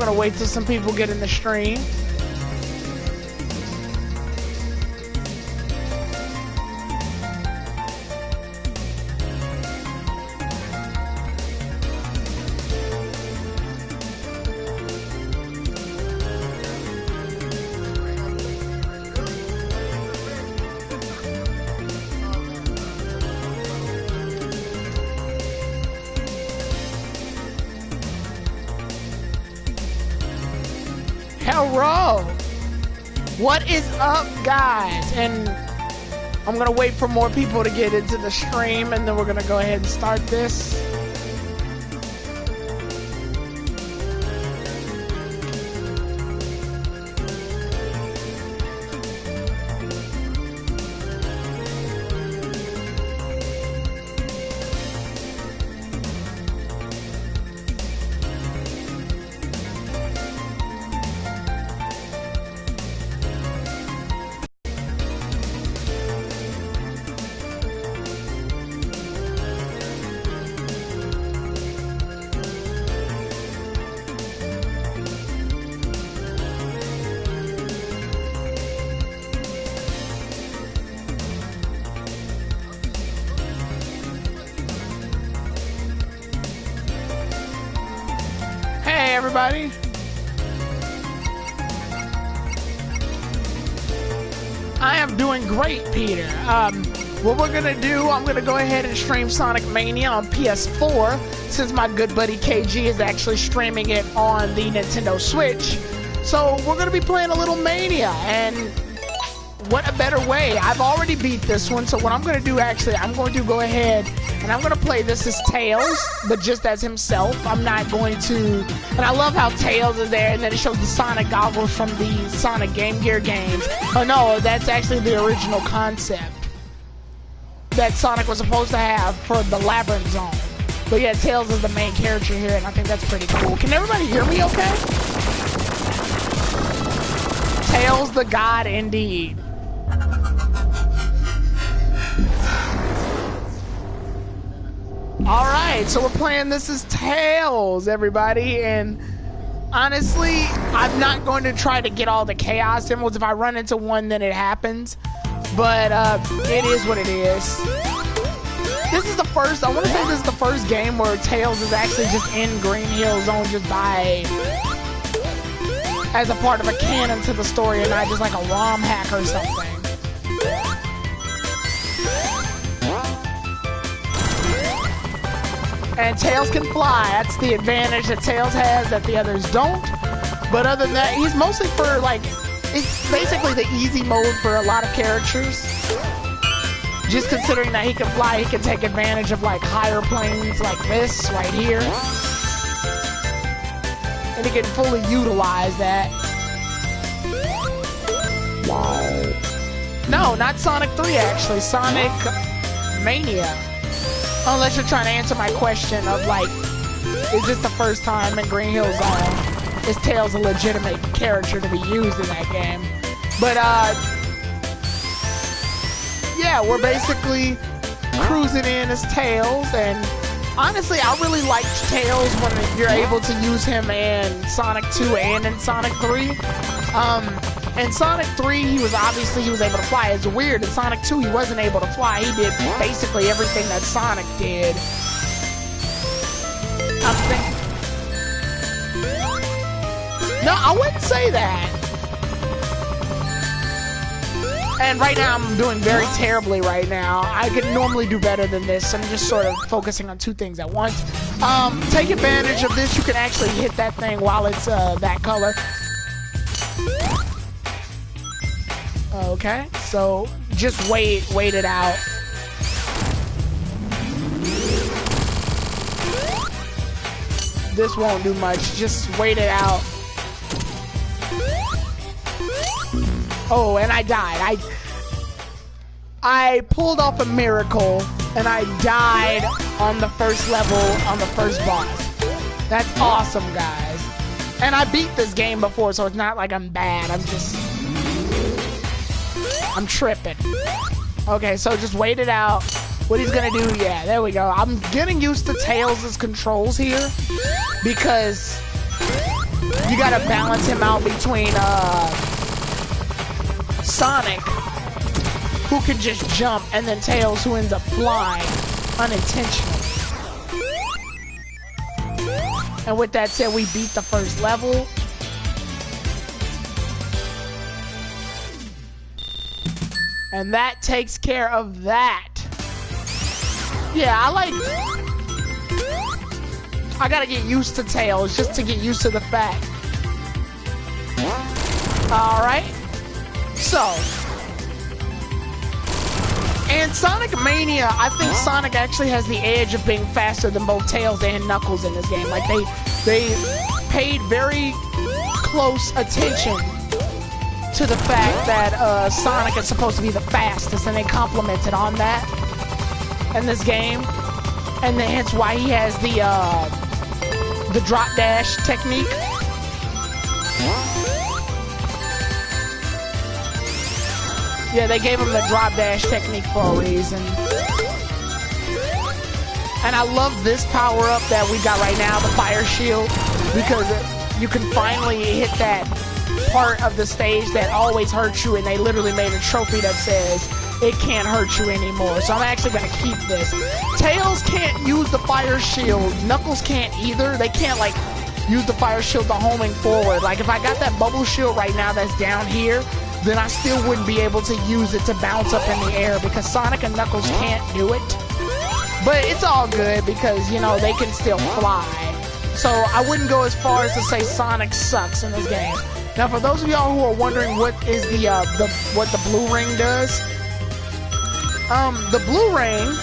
gonna wait till some people get in the stream. Hello! What is up, guys? And I'm gonna wait for more people to get into the stream, and then we're gonna go ahead and start this. Everybody. I am doing great, Peter. What we're gonna do, I'm gonna go ahead and stream Sonic Mania on PS4 since my good buddy KG is actually streaming it on the Nintendo Switch. So we're gonna be playing a little Mania, and what a better way. I've already beat this one, so what I'm gonna do actually, I'm going to go ahead and I'm gonna play this as Tails, but just as himself. I'm not going to, and I love how Tails is there, and then it shows the Sonic goggles from the Sonic Game Gear games. Oh no, that's actually the original concept that Sonic was supposed to have for the Labyrinth Zone. But yeah, Tails is the main character here, and I think that's pretty cool. Can everybody hear me okay? Tails the God indeed. Alright, so we're playing this as Tails, everybody, and honestly, I'm not going to try to get all the chaos symbols. If I run into one, then it happens, but it is what it is. This is the first, I want to say this is the first game where Tails is actually just in Green Hill Zone just by, as a part of a canon to the story and not just like a ROM hack or something. And Tails can fly. That's the advantage that Tails has that the others don't. But other than that, he's mostly for like, it's basically the easy mode for a lot of characters. Just considering that he can fly, he can take advantage of like higher planes like this right here. And he can fully utilize that. No, not Sonic 3 actually, Sonic Mania. Unless you're trying to answer my question of like, is this the first time in Green Hill Zone? Is Tails a legitimate character to be used in that game? But yeah, we're basically cruising in as Tails, and honestly, I really liked Tails when you're able to use him in Sonic 2 and in Sonic 3. In Sonic 3, he was able to fly. It's weird. In Sonic 2, he wasn't able to fly. He did basically everything that Sonic did. No, I wouldn't say that. And right now, I'm doing very terribly right now. I could normally do better than this. I'm just sort of focusing on two things at once. Take advantage of this. You can actually hit that thing while it's that color. Okay, so just wait it out. This won't do much, just wait it out. Oh, and I died. I pulled off a miracle, and I died on the first level, on the first boss. That's awesome, guys. And I beat this game before, so it's not like I'm bad, I'm tripping. Okay, so just wait it out. What he's gonna do, yeah, there we go. I'm getting used to Tails' controls here because you gotta balance him out between Sonic, who can just jump, and then Tails, who ends up flying unintentionally. And with that said, we beat the first level. And that takes care of that. Yeah, I gotta get used to Tails just to get used to the fact. Alright. So. In Sonic Mania, I think Sonic actually has the edge of being faster than both Tails and Knuckles in this game. Like, they paid very close attention to the fact that Sonic is supposed to be the fastest, and they complimented on that in this game. And then hence why he has the drop dash technique. Yeah, they gave him the drop dash technique for a reason. And I love this power-up that we got right now, the fire shield, because you can finally hit that part of the stage that always hurts you, and they literally made a trophy that says it can't hurt you anymore. So I'm actually going to keep this. Tails can't use the fire shield. Knuckles can't either. They can't, like, use the fire shield to homing forward. Like, if I got that bubble shield right now that's down here, then I still wouldn't be able to use it to bounce up in the air, because Sonic and Knuckles can't do it. But it's all good because, you know, they can still fly. So I wouldn't go as far as to say Sonic sucks in this game. Now, for those of y'all who are wondering what is what the blue ring does, the blue ring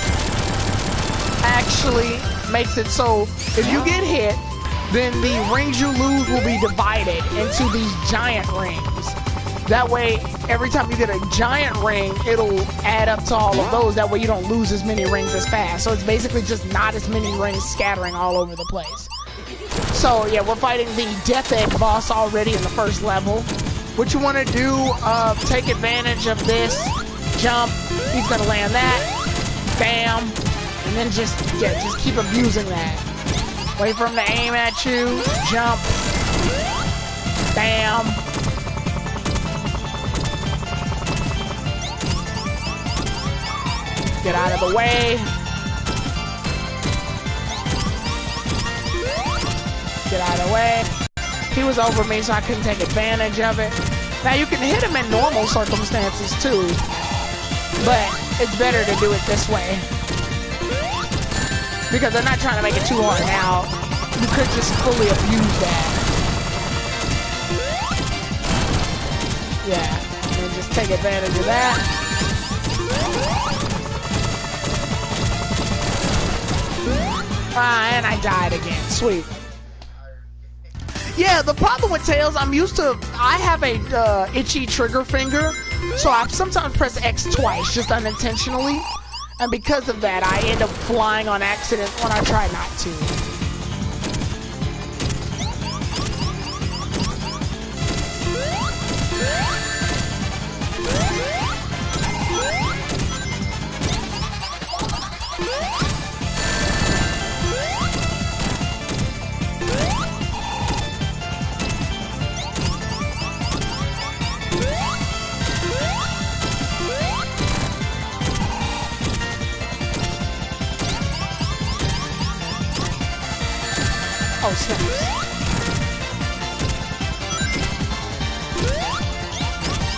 actually makes it so if you get hit, then the rings you lose will be divided into these giant rings. That way, every time you get a giant ring, it'll add up to all of those. That way you don't lose as many rings as fast. So it's basically just not as many rings scattering all over the place. So yeah, we're fighting the Death Egg boss already in the first level. What you want to do, take advantage of this. Jump. He's going to land that. Bam. And then just keep abusing that. Wait for him to aim at you. Jump. Bam. Get out of the way. Get out of the way. He was over me, so I couldn't take advantage of it. Now, you can hit him in normal circumstances, too. But it's better to do it this way. Because they're not trying to make it too hard now. You could just fully abuse that. Yeah. And just take advantage of that. And I died again. Sweet. Yeah, the problem with Tails, I have a itchy trigger finger, so I sometimes press X twice, just unintentionally. And because of that, I end up flying on accident when I try not to. Oh, snaps.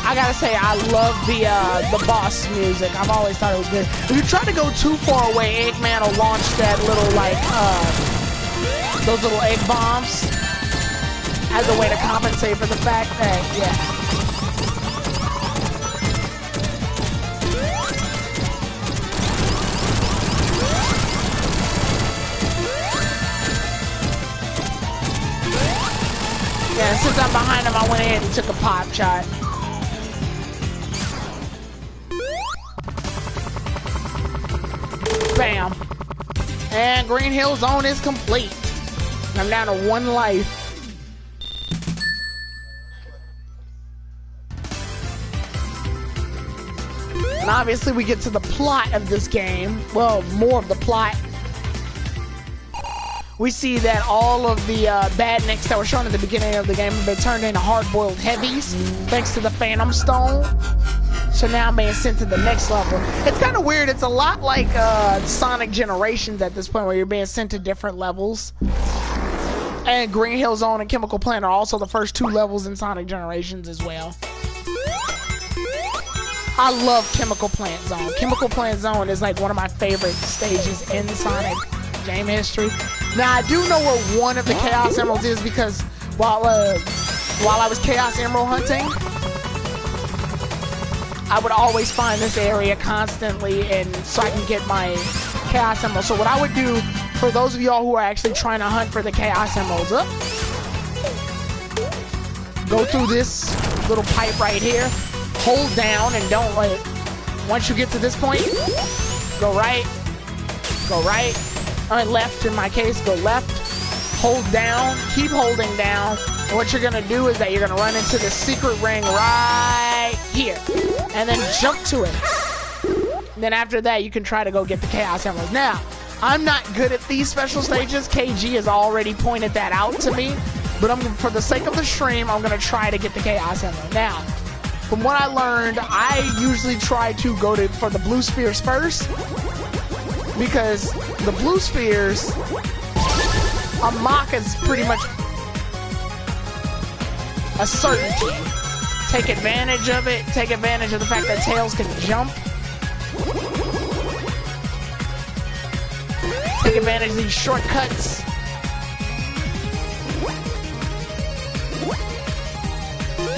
I gotta say, I love the boss music. I've always thought it was good. If you try to go too far away, Eggman will launch that little, like, those little egg bombs as a way to compensate for the fact that, yeah. Yeah, since I'm behind him, I went ahead and took a pop shot. Bam. And Green Hill Zone is complete. I'm down to 1 life. And obviously we get to the plot of this game. Well, more of the plot. we see that all of the badniks that were shown at the beginning of the game have been turned into hard-boiled heavies thanks to the Phantom Stone. So now I'm being sent to the next level. It's kind of weird. It's a lot like Sonic Generations at this point, where you're being sent to different levels. And Green Hill Zone and Chemical Plant are also the first 2 levels in Sonic Generations as well. I love Chemical Plant Zone. Chemical Plant Zone is like one of my favorite stages in Sonic game history. Now I do know where one of the Chaos Emeralds is, because while I was Chaos Emerald hunting, I would always find this area constantly, and so I can get my Chaos Emerald. So what I would do, for those of y'all who are actually trying to hunt for the Chaos Emeralds, go through this little pipe right here, hold down, and don't let, once you get to this point, go right, or left in my case, go left, hold down, keep holding down. And what you're gonna do is that you're gonna run into the secret ring right here, and then jump to it. And then after that, you can try to go get the Chaos Emeralds. Now, I'm not good at these special stages. KG has already pointed that out to me, but for the sake of the stream, I'm gonna try to get the Chaos Emerald. Now, from what I learned, I usually try to go for the blue spheres first, because the blue spheres, a mock is pretty much a certainty. Take advantage of it. Take advantage of the fact that Tails can jump. Take advantage of these shortcuts.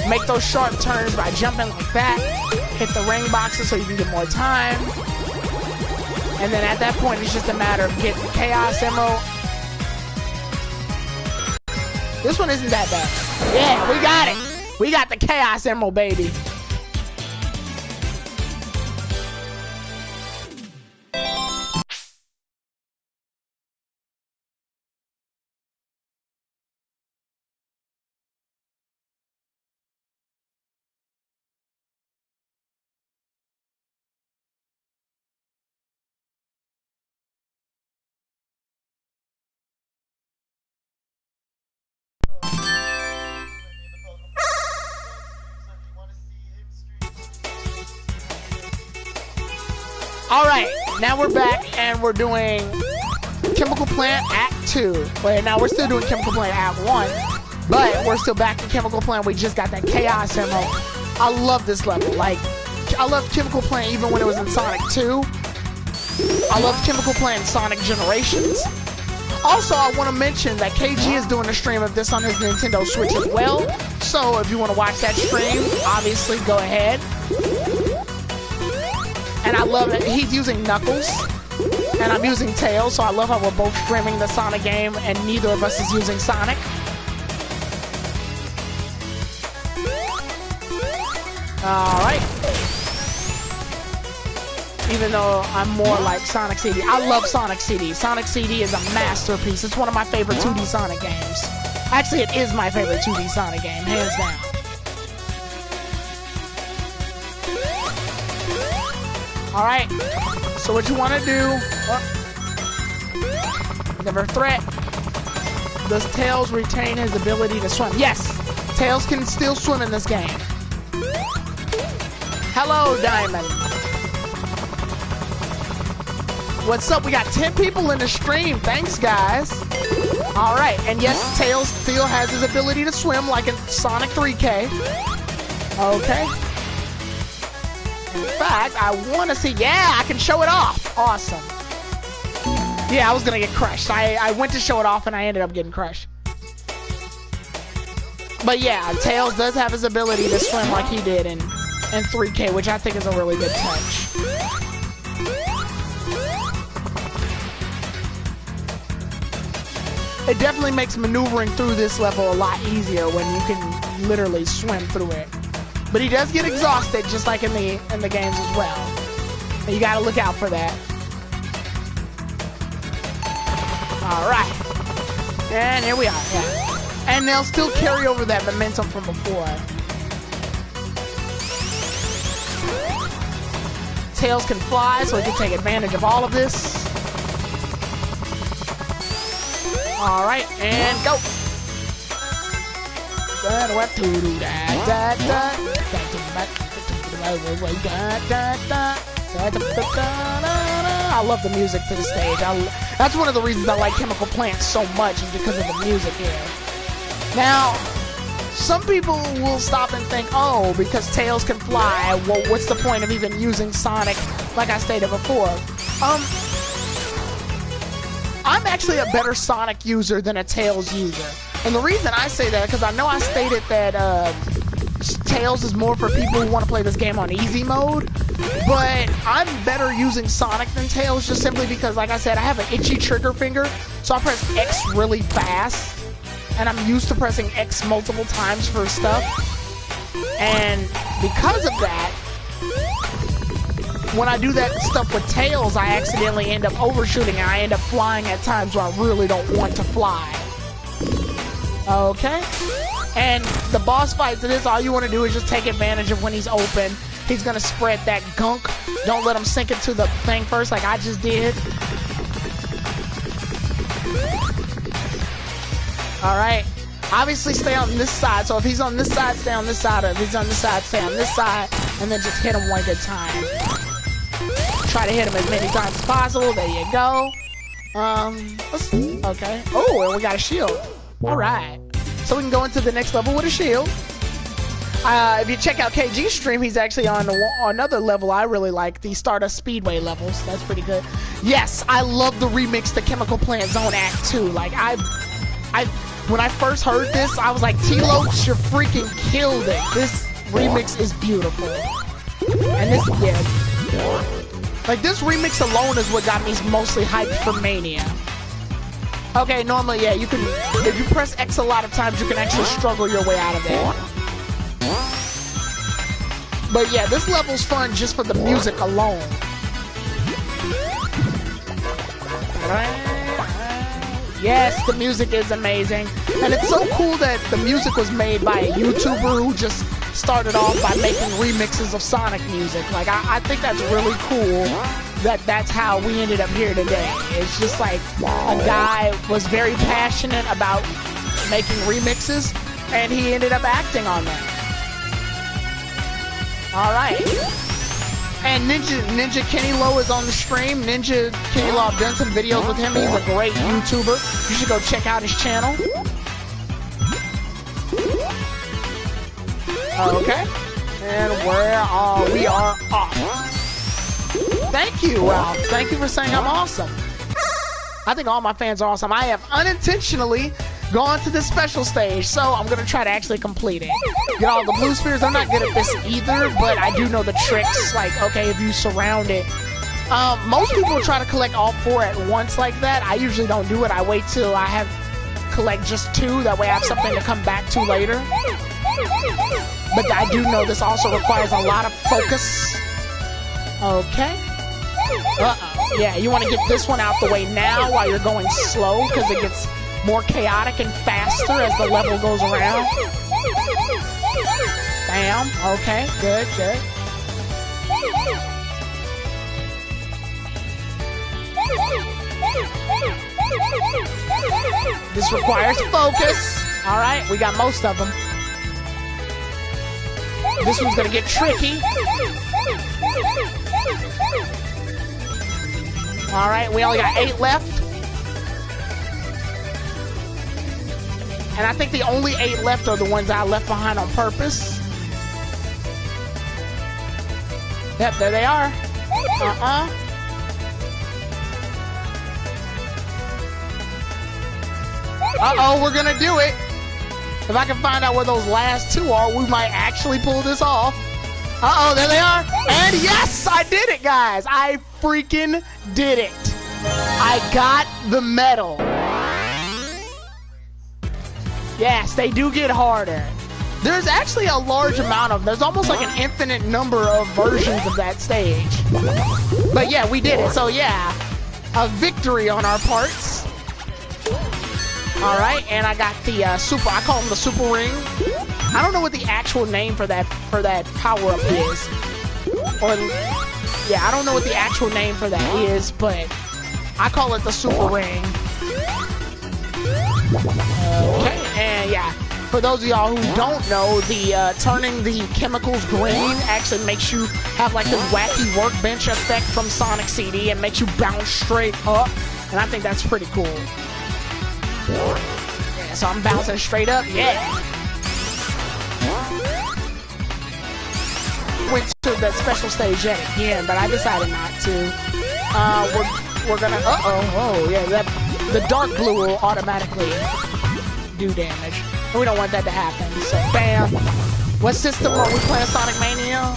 Make those sharp turns by jumping like that. Hit the ring boxes so you can get more time. And then at that point, it's just a matter of getting the Chaos Emerald. This one isn't that bad. Yeah, we got it. We got the Chaos Emerald, baby. Alright, now we're back and we're doing Chemical Plant Act 2. Wait, now we're still doing Chemical Plant Act 1, but we're still back to Chemical Plant. We just got that Chaos Emerald. I love this level. Like, I love Chemical Plant even when it was in Sonic 2. I love Chemical Plant in Sonic Generations. Also, I want to mention that KG is doing a stream of this on his Nintendo Switch as well. So if you want to watch that stream, obviously go ahead. And I love it. He's using Knuckles, and I'm using Tails, so I love how we're both streaming the Sonic game, and neither of us is using Sonic. Alright. Even though I'm more like Sonic CD. I love Sonic CD. Sonic CD is a masterpiece. It's one of my favorite 2D Sonic games. Actually, it is my favorite 2D Sonic game, hands down. Alright, so what you want to do, never threat, does Tails retain his ability to swim? Yes, Tails can still swim in this game. Hello, Diamond. What's up? We got 10 people in the stream. Thanks, guys. Alright, and yes, Tails still has his ability to swim like in Sonic 3K. Okay. In fact, I want to see... Yeah, I can show it off. Awesome. Yeah, I was going to get crushed. I went to show it off, and I ended up getting crushed. But yeah, Tails does have his ability to swim like he did in 3K, which I think is a really good touch. It definitely makes maneuvering through this level a lot easier when you can literally swim through it. But he does get exhausted, just like in the games as well. And you gotta look out for that. Alright. And here we are, yeah. And they'll still carry over that momentum from before. Tails can fly, so he can take advantage of all of this. All right, and go. I love the music to the stage. That's one of the reasons I like Chemical Plant so much, is because of the music here. Now, some people will stop and think, oh, because Tails can fly, well, what's the point of even using Sonic, like I stated before? I'm actually a better Sonic user than a Tails user. And the reason I say that, because I know I stated that Tails is more for people who want to play this game on easy mode, but I'm better using Sonic than Tails just simply because, like I said, I have an itchy trigger finger, so I press X really fast, and I'm used to pressing X multiple times for stuff, and because of that, when I do that stuff with Tails, I accidentally end up overshooting and I end up flying at times where I really don't want to fly. Okay? And the boss fights of this, all you want to do is just take advantage of when he's open. He's going to spread that gunk. Don't let him sink into the thing first like I just did. Alright. Obviously stay on this side. So if he's on this side, stay on this side. Or if he's on this side, stay on this side. And then just hit him one good time. Try to hit him as many times as possible. There you go. Okay. Oh, and we got a shield. Alright. So we can go into the next level with a shield. If you check out KG's stream, he's actually on another level I really like, the Stardust Speedway levels. That's pretty good. Yes, I love the remix to Chemical Plant Zone Act 2. Like, when I first heard this, I was like, T-Loach, you freaking killed it. This remix is beautiful. And this, yeah. Like, this remix alone is what got me mostly hyped for Mania. Okay, normally, yeah, you can, if you press X a lot of times, you can actually struggle your way out of it. But yeah, this level's fun just for the music alone. Yes, the music is amazing. And it's so cool that the music was made by a YouTuber who just started off by making remixes of Sonic music. Like, I think that's really cool that that's how we ended up here today. It's just like a guy was very passionate about making remixes, and he ended up acting on them. Alright. And Ninja Kenny Low is on the stream. Ninja Kenny Low, I've done some videos with him. He's a great YouTuber. You should go check out his channel. Okay. And we are off. Thank you, Ralph. Thank you for saying I'm awesome. I think all my fans are awesome. I have unintentionally gone to this special stage, so I'm going to try to actually complete it. Get all the blue spheres. I'm not good at this either, but I do know the tricks. Like, okay, if you surround it. Most people try to collect all 4 at once like that. I usually don't do it. I wait till I collect just 2. That way I have something to come back to later. But I do know this also requires a lot of focus. Okay. Uh-oh. Yeah, you want to get this one out the way now while you're going slow, because it gets more chaotic and faster as the level goes around. Bam. Okay. Good, good. This requires focus. Alright, we got most of them. This one's gonna get tricky. Alright, we only got 8 left. And I think the only 8 left are the ones I left behind on purpose. Yep, there they are. Uh-oh, we're gonna do it. If I can find out where those last 2 are, we might actually pull this off. Uh-oh, there they are. And yes, I did it, guys. I freaking did it. I got the medal. Yes, they do get harder. There's actually a large amount of them. There's almost like an infinite number of versions of that stage. But yeah, we did it. So yeah, a victory on our parts. Alright, and I got the super, I call them the super ring. I don't know what the actual name for that power-up is. Or, yeah, I don't know what the actual name for that is, but I call it the super ring. Okay, and yeah, for those of y'all who don't know, the turning the chemicals green actually makes you have like the wacky workbench effect from Sonic CD and makes you bounce straight up, and I think that's pretty cool. Yeah, so I'm bouncing straight up, yeah. Went to that special stage yet again, but I decided not to. We're gonna, oh yeah, the dark blue will automatically do damage. We don't want that to happen, so bam. What system are we playing Sonic Mania?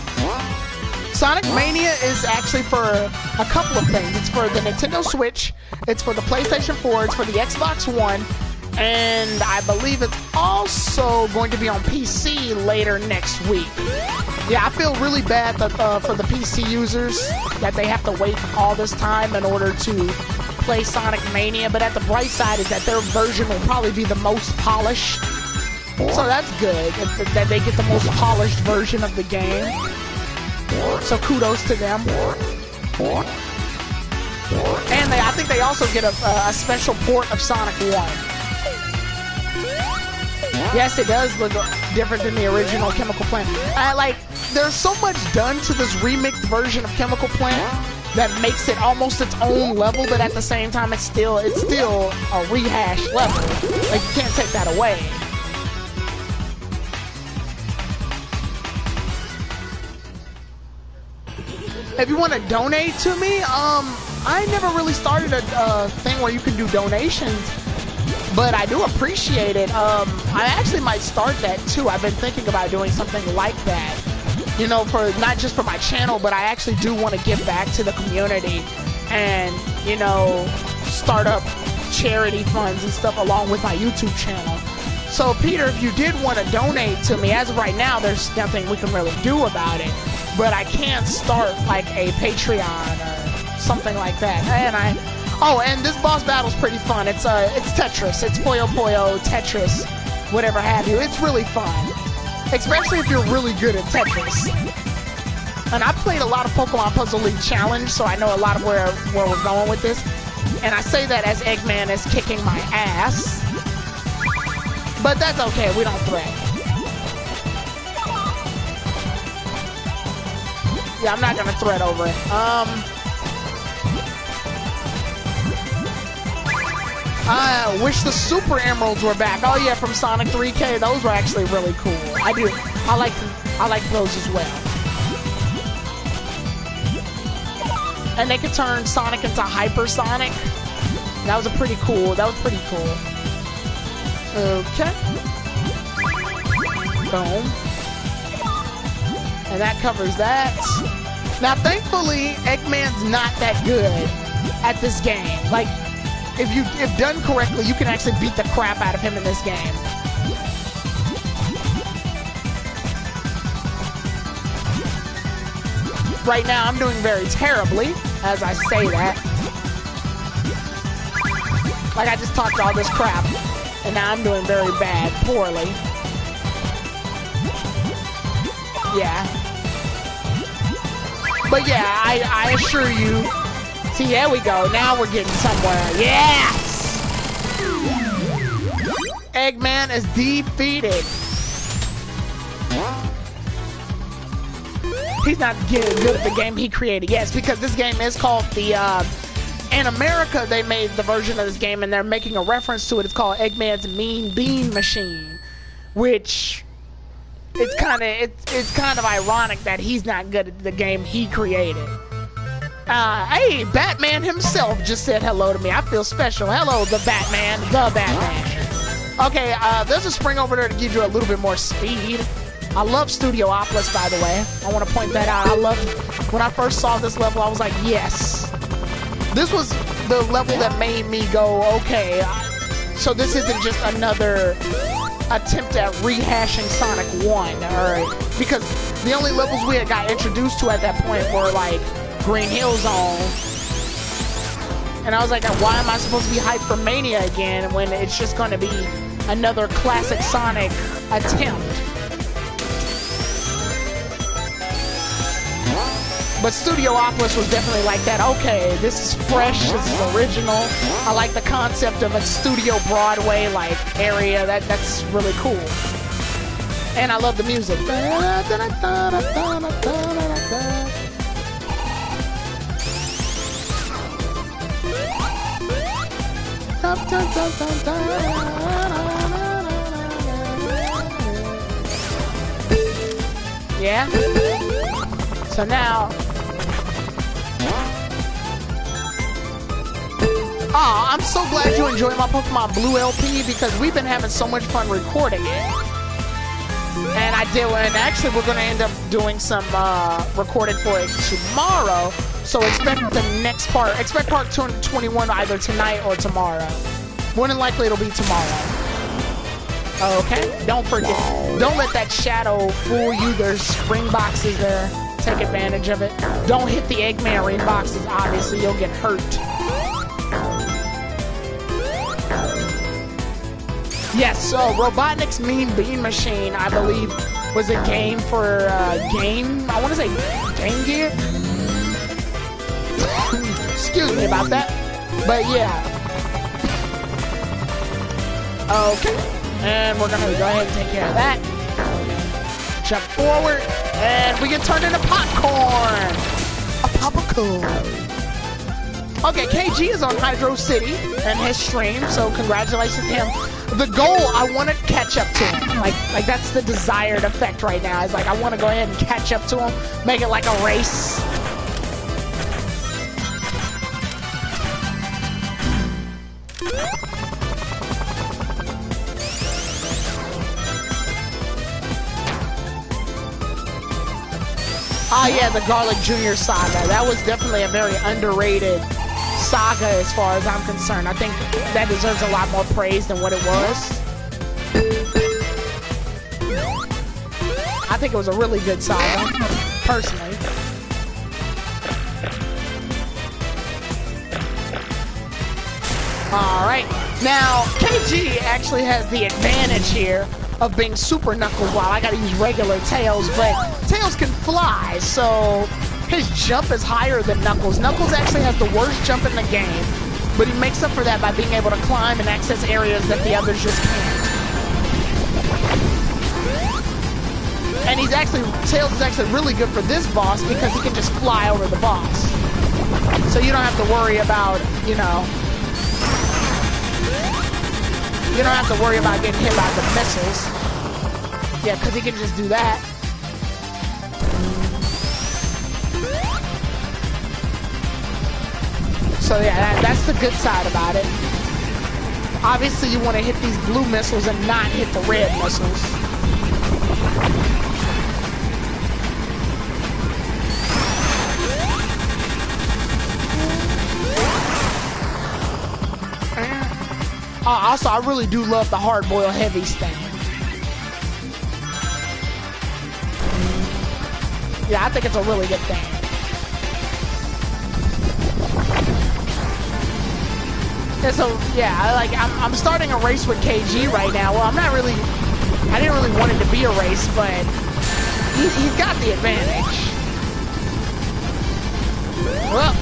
Sonic Mania is actually for a couple of things. It's for the Nintendo Switch, it's for the PlayStation 4, it's for the Xbox One, and I believe it's also going to be on PC later next week. Yeah, I feel really bad that, for the PC users that they have to wait all this time in order to play Sonic Mania, but at the bright side is that their version will probably be the most polished. So that's good, that they get the most polished version of the game. So kudos to them. And I think they also get a special port of Sonic 1. Yes, it does look different than the original Chemical Plant. There's so much done to this remixed version of Chemical Plant that makes it almost its own level, but at the same time, it's still a rehashed level. Like, you can't take that away. If you want to donate to me, I never really started a thing where you can do donations, but I do appreciate it. I actually might start that too. I've been thinking about doing something like that. You know, for not just for my channel, but I actually do want to give back to the community and, you know, start up charity funds and stuff along with my YouTube channel. So, Peter, if you did want to donate to me, as of right now, there's nothing we can really do about it. But I can start, like, a Patreon or something like that. And this boss battle's pretty fun. It's Tetris. It's Puyo Puyo, Tetris, whatever have you. It's really fun. Especially if you're really good at Tetris. And I've played a lot of Pokemon Puzzle League Challenge, so I know a lot of where we're going with this. And I say that as Eggman is kicking my ass. But that's okay, we don't threat. Yeah, I'm not gonna threat over it. I wish the Super Emeralds were back. Oh yeah, from Sonic 3K, those were actually really cool. I like those as well. And they could turn Sonic into Hypersonic. That was pretty cool. Okay. Boom. And that covers that. Now, thankfully, Eggman's not that good at this game. Like, if done correctly, you can actually beat the crap out of him in this game. Right now, I'm doing very terribly, as I say that. Like, I just talked all this crap, and now I'm doing very bad, poorly. Yeah. But yeah, I assure you. See, there we go. Now we're getting somewhere. Yes! Eggman is defeated. He's not getting good at the game he created. Yes, because this game is called the, in America, they made the version of this game, and they're making a reference to it. It's called Eggman's Mean Bean Machine, which it's kind of ironic that he's not good at the game he created. Hey, Batman himself just said hello to me. I feel special. Hello, the Batman. Okay, there's a spring over there to give you a little bit more speed. I love Studiopolis, by the way. I want to point that out. When I first saw this level, I was like, yes. This was the level that made me go, okay, so this isn't just another attempt at rehashing Sonic 1, alright? Because the only levels we had got introduced to at that point were, like, Green Hill Zone. And I was like, why am I supposed to be hyped for Mania again when it's just going to be another classic Sonic attempt? But Studiopolis was definitely like that. Okay, this is fresh, this is original. I like the concept of a Studio Broadway like area. That's really cool. And I love the music. Yeah? So now... Oh, I'm so glad you enjoy my Pokemon Blue LP because we've been having so much fun recording it. And actually we're going to end up doing some recording for it tomorrow. So expect the next part. Expect part 21 either tonight or tomorrow. More than likely it'll be tomorrow. Okay? Don't forget. Don't let that shadow fool you. There's spring boxes there. Take advantage of it. Don't hit the Eggman ring boxes. Obviously, you'll get hurt. Yes, so Robotnik's Mean Bean Machine, I believe, was a game for Game. I want to say Game Gear. Excuse me about that. But yeah. Okay. And we're gonna go ahead and take care of that. Jump forward. And we get turned into popcorn. A popcorn. Okay, KG is on Hydro City and his stream, so congratulations to him. The goal, I want to catch up to him. Like that's the desired effect right now. It's like I want to go ahead and catch up to him, make it like a race. Oh yeah, the Garlic Jr. saga. That was definitely a very underrated saga as far as I'm concerned. I think that deserves a lot more praise than what it was. I think it was a really good saga, personally. Alright, now KG actually has the advantage here of being Super Knuckles while I gotta use regular Tails, but Tails can fly, so his jump is higher than Knuckles. Knuckles actually has the worst jump in the game, but he makes up for that by being able to climb and access areas that the others just can't. And Tails is actually really good for this boss because he can just fly over the boss. So you don't have to worry about, you don't have to worry about getting hit by the missiles. Yeah, because he can just do that. So yeah, that's the good side about it. Obviously you want to hit these blue missiles and not hit the red missiles. Also, I really do love the hard-boiled heavies thing. Yeah, I think it's a really good thing. And so, yeah, I'm starting a race with KG right now. Well, I didn't really want it to be a race, but he's got the advantage. Well,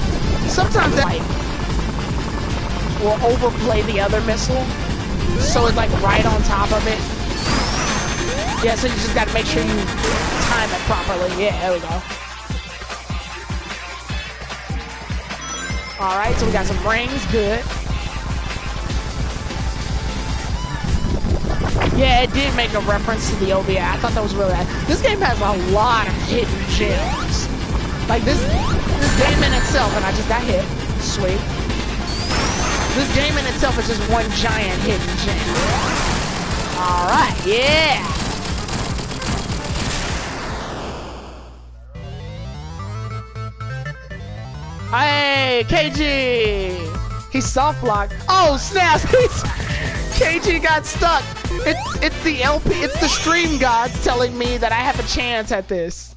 sometimes that will overplay the other missile, so it's like right on top of it. Yeah, so you just gotta make sure you time it properly. Yeah, there we go. Alright, so we got some rings, good. Yeah, it did make a reference to the OVA. I thought that was really nice. This game has a lot of hidden gems. Like this game in itself, and I just got hit. Sweet. This game in itself is just one giant hidden gem. Alright, yeah! Hey, KG! He's soft locked. Oh, snaps! KG got stuck. It's the LP, it's the stream gods telling me that I have a chance at this.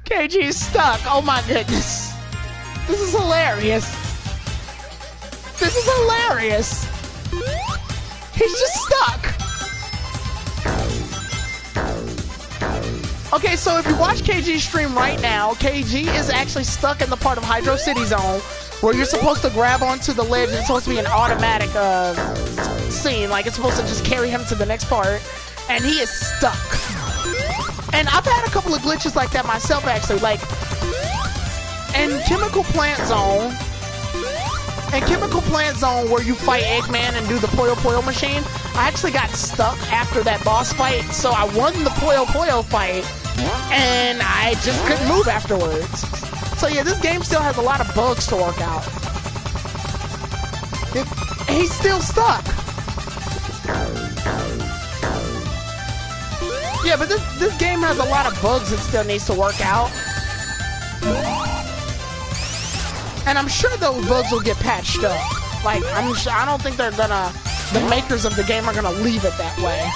KG's stuck. Oh my goodness. This is hilarious. This is hilarious. He's just stuck. Okay, so if you watch KG's stream right now, KG is actually stuck in the part of Hydro City Zone where you're supposed to grab onto the ledge. It's supposed to be an automatic scene. Like, it's supposed to just carry him to the next part. And he is stuck. And I've had a couple of glitches like that myself, actually. Like, in Chemical Plant Zone, where you fight Eggman and do the Puyo Puyo machine, I actually got stuck after that boss fight, so I won the Puyo Puyo fight, and I just couldn't move afterwards. So yeah, this game still has a lot of bugs to work out. He's still stuck. Yeah, but this game has a lot of bugs it still needs to work out. And I'm sure those bugs will get patched up. Like, I don't think they're gonna, the makers of the game are gonna leave it that way.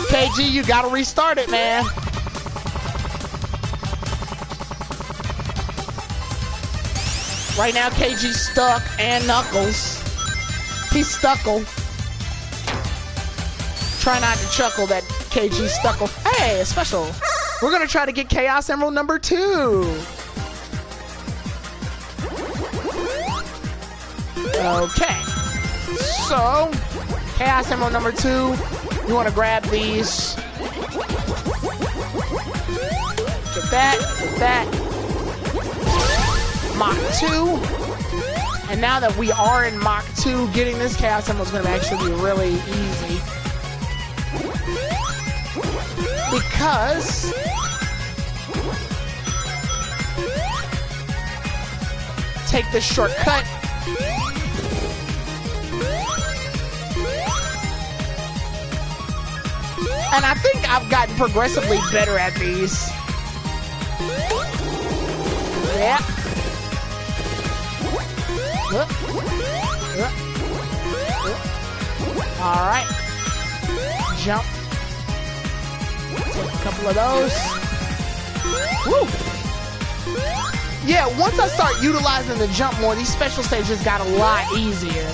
KG, you gotta restart it, man. Right now, KG's stuck, and Knuckles. He's stuckle. Try not to chuckle that KG's stuckle. Hey, it's special. We're gonna try to get Chaos Emerald number 2. Okay, so Chaos Emerald number 2, you want to grab these. Get that. Mach 2. And now that we are in Mach 2, getting this Chaos Emerald is going to actually be really easy. Because take this shortcut. And I think I've gotten progressively better at these. Yeah. Alright. Jump. Take a couple of those. Woo! Yeah, once I start utilizing the jump more, these special stages got a lot easier.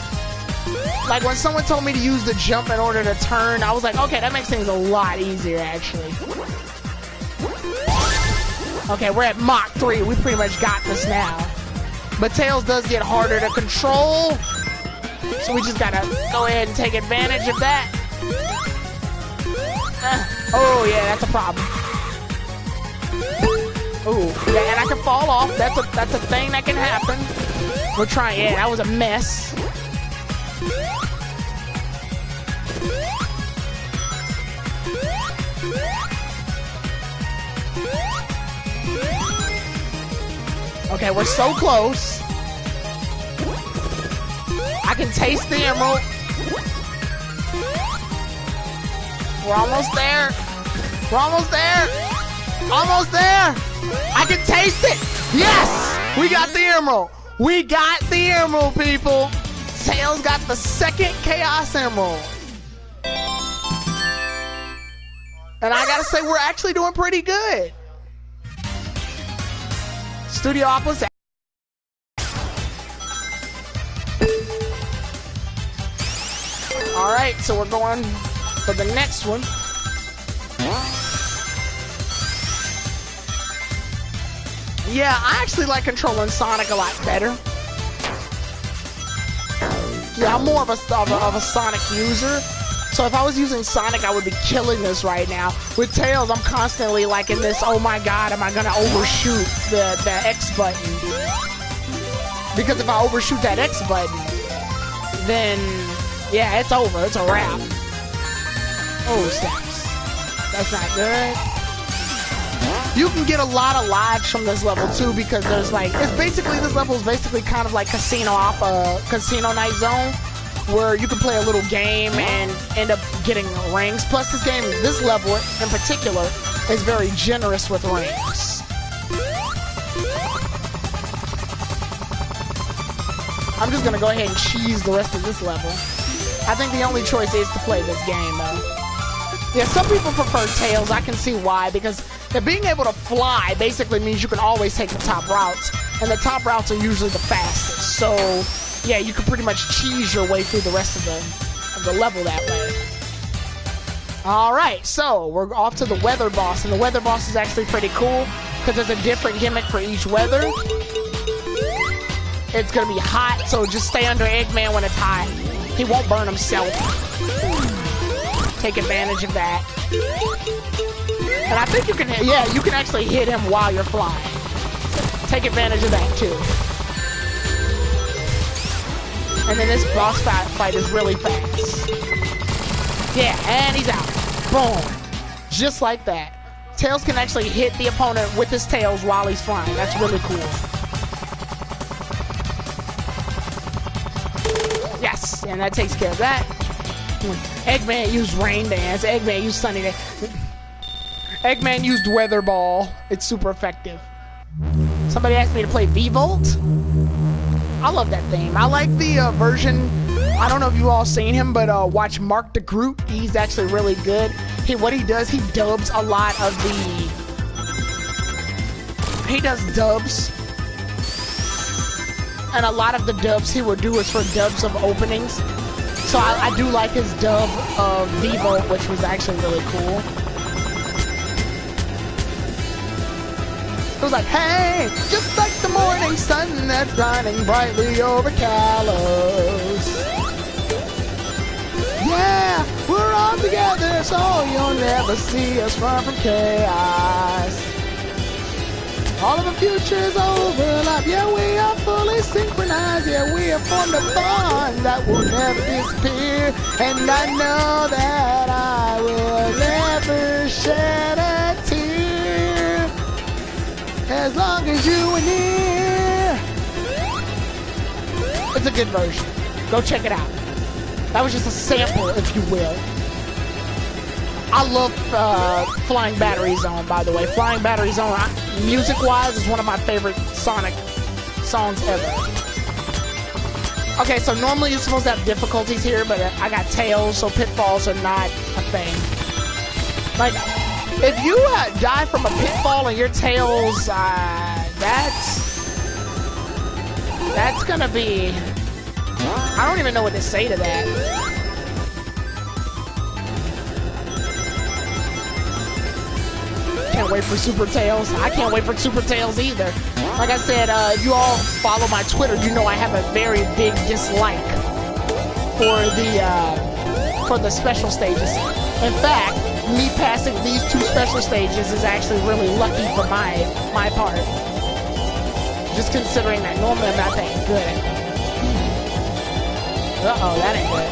Like, when someone told me to use the jump in order to turn, I was like, okay, that makes things a lot easier, actually. Okay, we're at Mach 3. We pretty much got this now. But Tails does get harder to control. So we just gotta go ahead and take advantage of that. Oh, yeah, that's a problem. Oh, yeah, and I can fall off. That's a thing that can happen. We're trying. Yeah, that was a mess. Okay, we're so close. I can taste the emerald. We're almost there. We're almost there. Almost there. I can taste it. Yes! We got the emerald. We got the emerald, people. Tails got the second Chaos Emerald. And I gotta say, we're actually doing pretty good. Studio Opus. Alright, so we're going for the next one. Yeah, I actually like controlling Sonic a lot better. Yeah, I'm more of a Sonic user. So if I was using Sonic, I would be killing this right now. With Tails, I'm constantly like in this, oh my god, am I gonna overshoot the X button? Because if I overshoot that X button, then yeah, it's over. It's a wrap. Oh, snaps. That's not good. You can get a lot of lives from this level too, because there's like, this level is basically kind of like Casino Night Zone, where you can play a little game and end up getting rings. Plus this level in particular is very generous with rings. I'm just gonna go ahead and cheese the rest of this level. I think the only choice is to play this game though. Yeah, some people prefer Tails. I can see why, because being able to fly basically means you can always take the top routes, and the top routes are usually the fastest. So yeah, you can pretty much cheese your way through the rest of the level that way. Alright, so we're off to the weather boss, and the weather boss is actually pretty cool because there's a different gimmick for each weather. It's gonna be hot, so just stay under Eggman when it's hot. He won't burn himself. Take advantage of that. And I think you can, yeah, you can actually hit him while you're flying. Take advantage of that too. And then this boss fight is really fast. Yeah, and he's out. Boom. Just like that. Tails can actually hit the opponent with his tails while he's flying. That's really cool. Yes, and that takes care of that. Eggman used Rain Dance. Eggman used Sunny Dance. Eggman used Weather Ball. It's super effective. Somebody asked me to play V-Volt. I love that theme. I like the version. I don't know if you all seen him, but watch Mark the Groot. He's actually really good. What he does, he dubs a lot of the... He does dubs. And a lot of the dubs he will do is for dubs of openings. So I do like his dub of V-Volt, which was actually really cool. It was like, hey, just like the morning sun that's shining brightly over Kalos. Yeah, we're all together, so you'll never see us run from chaos. All of the futures overlap, yeah, we are fully synchronized, yeah, we have formed a bond that will never disappear. And I know that I will never shed a tear as long as you are near. It's a good version. Go check it out. That was just a sample, if you will. I love Flying Battery Zone, by the way. Flying Battery Zone, music-wise, is one of my favorite Sonic songs ever. Okay, so normally you're supposed to have difficulties here, but I got Tails, so pitfalls are not a thing. Like, if you die from a pitfall and your Tails, that's gonna be... I don't even know what to say to that. Can't wait for Super Tails. I can't wait for Super Tails either. Like I said, if you all follow my Twitter, you know I have a very big dislike for the special stages. In fact, me passing these 2 special stages is actually really lucky for my part. Just considering that normally I'm not that good at them. Uh-oh, that ain't good.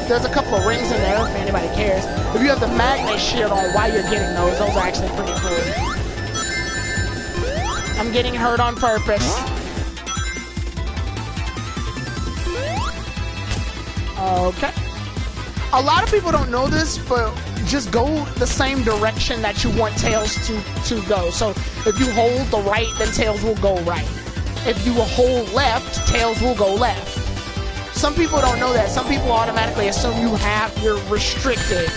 There's a couple of rings in there, if anybody cares. If you have the magnet shield on while you're getting those are actually pretty cool. I'm getting hurt on purpose. Okay. A lot of people don't know this, but just go the same direction that you want Tails to go. So if you hold the right, then Tails will go right. If you hold left, Tails will go left. Some people don't know that. Some people automatically assume you're restricted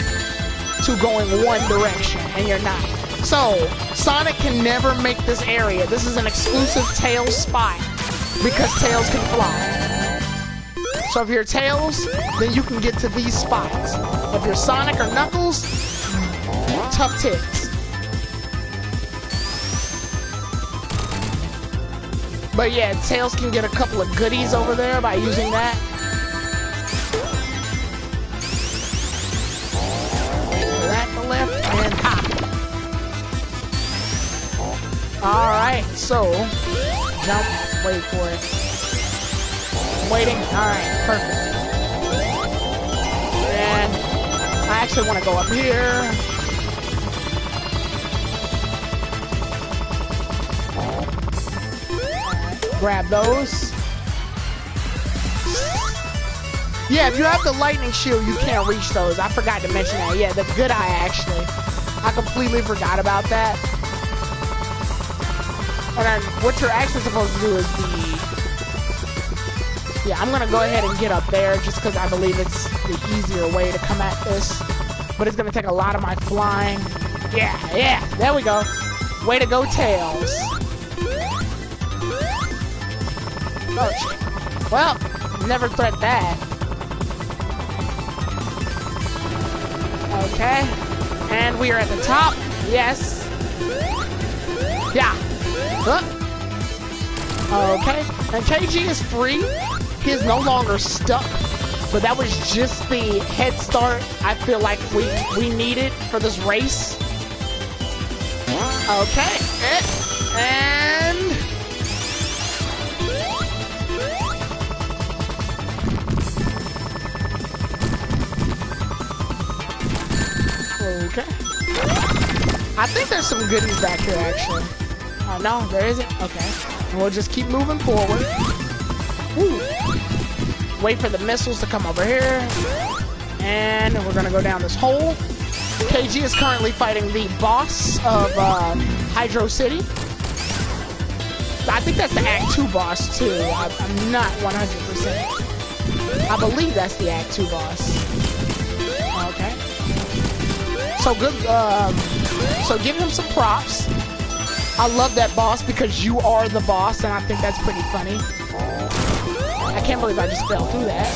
to going one direction, and you're not. So, Sonic can never make this area. This is an exclusive Tails spot because Tails can fly. So if you're Tails, then you can get to these spots. If you're Sonic or Knuckles, tough tits. But yeah, Tails can get a couple of goodies over there by using that. That to left and hop. Alright, so jump, wait for it. Waiting, alright, perfect. And I actually want to go up here. Grab those. Yeah, if you have the lightning shield, you can't reach those. I forgot to mention that. Yeah, the good eye, actually. I completely forgot about that. And then what you're actually supposed to do is yeah, I'm going to go ahead and get up there just because I believe it's the easier way to come at this. But it's going to take a lot of my flying. Yeah, there we go. Way to go, Tails. Oh, shit. Well, never threat that. Okay. And we are at the top. Yes. Yeah. Okay. And KG is free. He is no longer stuck. But that was just the head start I feel like we needed for this race. Okay. And... okay. I think there's some goodies back here, actually. No, there isn't? Okay. And we'll just keep moving forward. Woo. Wait for the missiles to come over here. And we're gonna go down this hole. KG is currently fighting the boss of Hydro City. I think that's the Act 2 boss, too. I'm not 100%. I believe that's the Act 2 boss. Okay. So good, so give him some props. I love that boss because you are the boss, and I think that's pretty funny. I can't believe I just fell through that.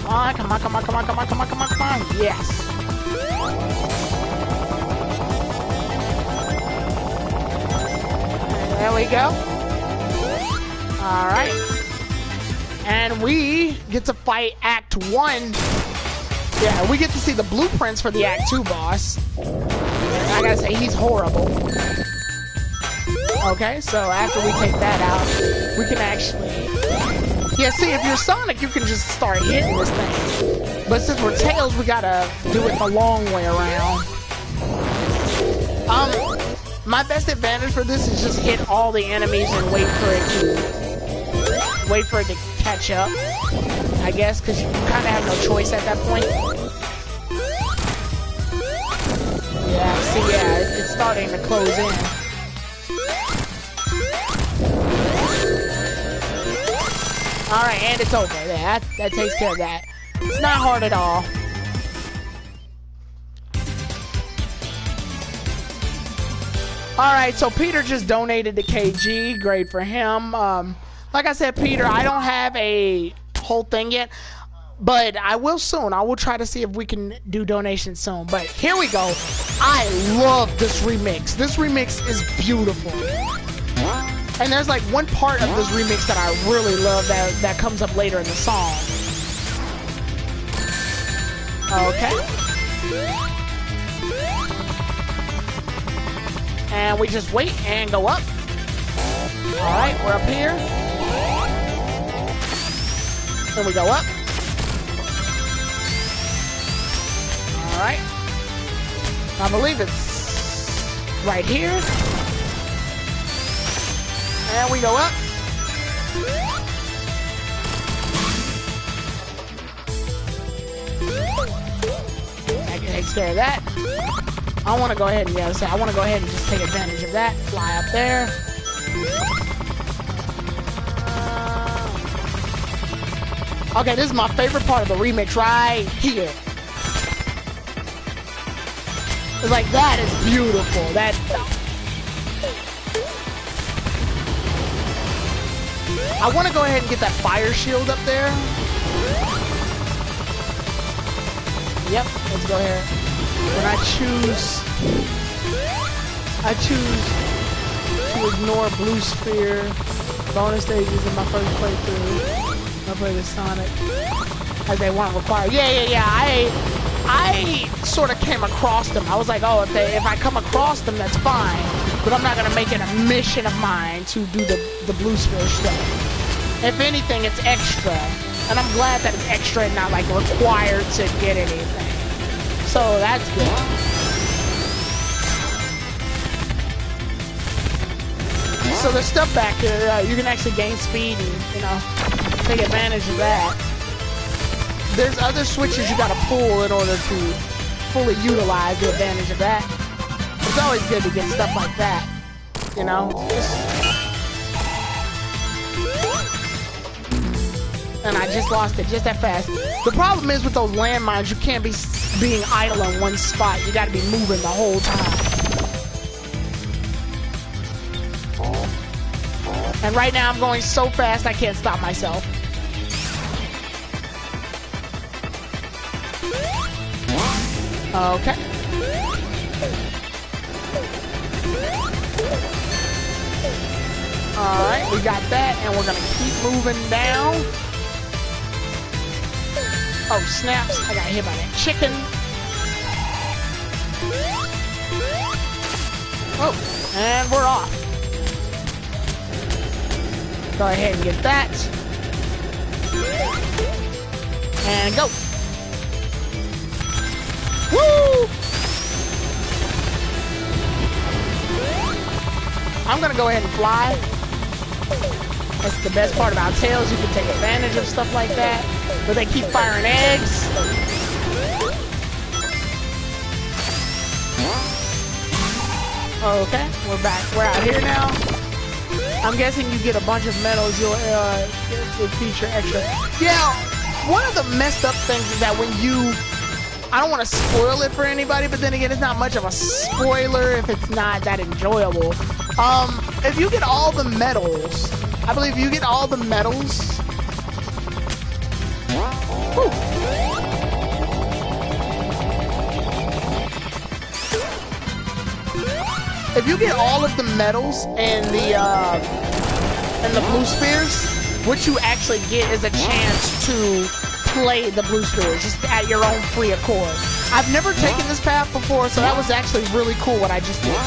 Come on, come on, come on, come on, come on, come on, come on, come on. Yes. There we go. All right. And we get to fight Act 1. Yeah, we get to see the blueprints for the Act 2 boss. I gotta say, he's horrible. Okay, so after we take that out, we can actually... yeah, see, if you're Sonic, you can just start hitting this thing. But since we're Tails, we gotta do it the long way around. My best advantage for this is just hit all the enemies and wait for it to catch up, I guess, because you kind of have no choice at that point. Yeah, see, yeah, it's starting to close in. Alright, and it's over. Yeah, that takes care of that. It's not hard at all. Alright, so Peter just donated to KG. Great for him. Like I said, Peter, I don't have a whole thing yet, but I will soon. I will try to see if we can do donations soon. But here we go. I love this remix. This remix is beautiful. And there's like one part of this remix that I really love that comes up later in the song. Okay. And we just wait and go up. Alright, we're up here. Then we go up. Alright. I believe it's right here. And we go up. That takes care of that. I want to go ahead and I want to go ahead and just take advantage of that. Fly up there. Okay, this is my favorite part of the remix right here. It's like, that is beautiful. I want to go ahead and get that fire shield up there. Yep, let's go here. When I choose to ignore blue sphere. Bonus stages in my first playthrough. I played with Sonic. As they weren't required. Yeah. I sort of came across them. I was like, oh, if I come across them, that's fine. But I'm not gonna make it a mission of mine to do the blue sphere stuff. If anything, it's extra. And I'm glad that it's extra and not like required to get anything. So that's good. So there's stuff back there. You can actually gain speed and, you know, take advantage of that. There's other switches you gotta pull in order to fully utilize the advantage of that. It's always good to get stuff like that, you know. And I just lost it just that fast. The problem is with those landmines, you can't be being idle in one spot. You gotta be moving the whole time. And right now I'm going so fast I can't stop myself. Okay. Alright, we got that, and we're gonna keep moving down. Oh, snaps. I got hit by that chicken. Oh, and we're off. Go ahead and get that. And go. Woo! I'm gonna go ahead and fly. That's the best part about Tails. You can take advantage of stuff like that. But they keep firing eggs. Okay, we're back. We're out here now. I'm guessing you get a bunch of medals. You'll feature extra. Yeah, one of the messed up things is that when you... I don't want to spoil it for anybody, but then again, it's not much of a spoiler if it's not that enjoyable. If you get all the medals, I believe you get all the medals. Whew. If you get all of the medals and the blue spheres, what you actually get is a chance to play the blue spheres just at your own free accord. I've never taken this path before, so that was actually really cool what I just did.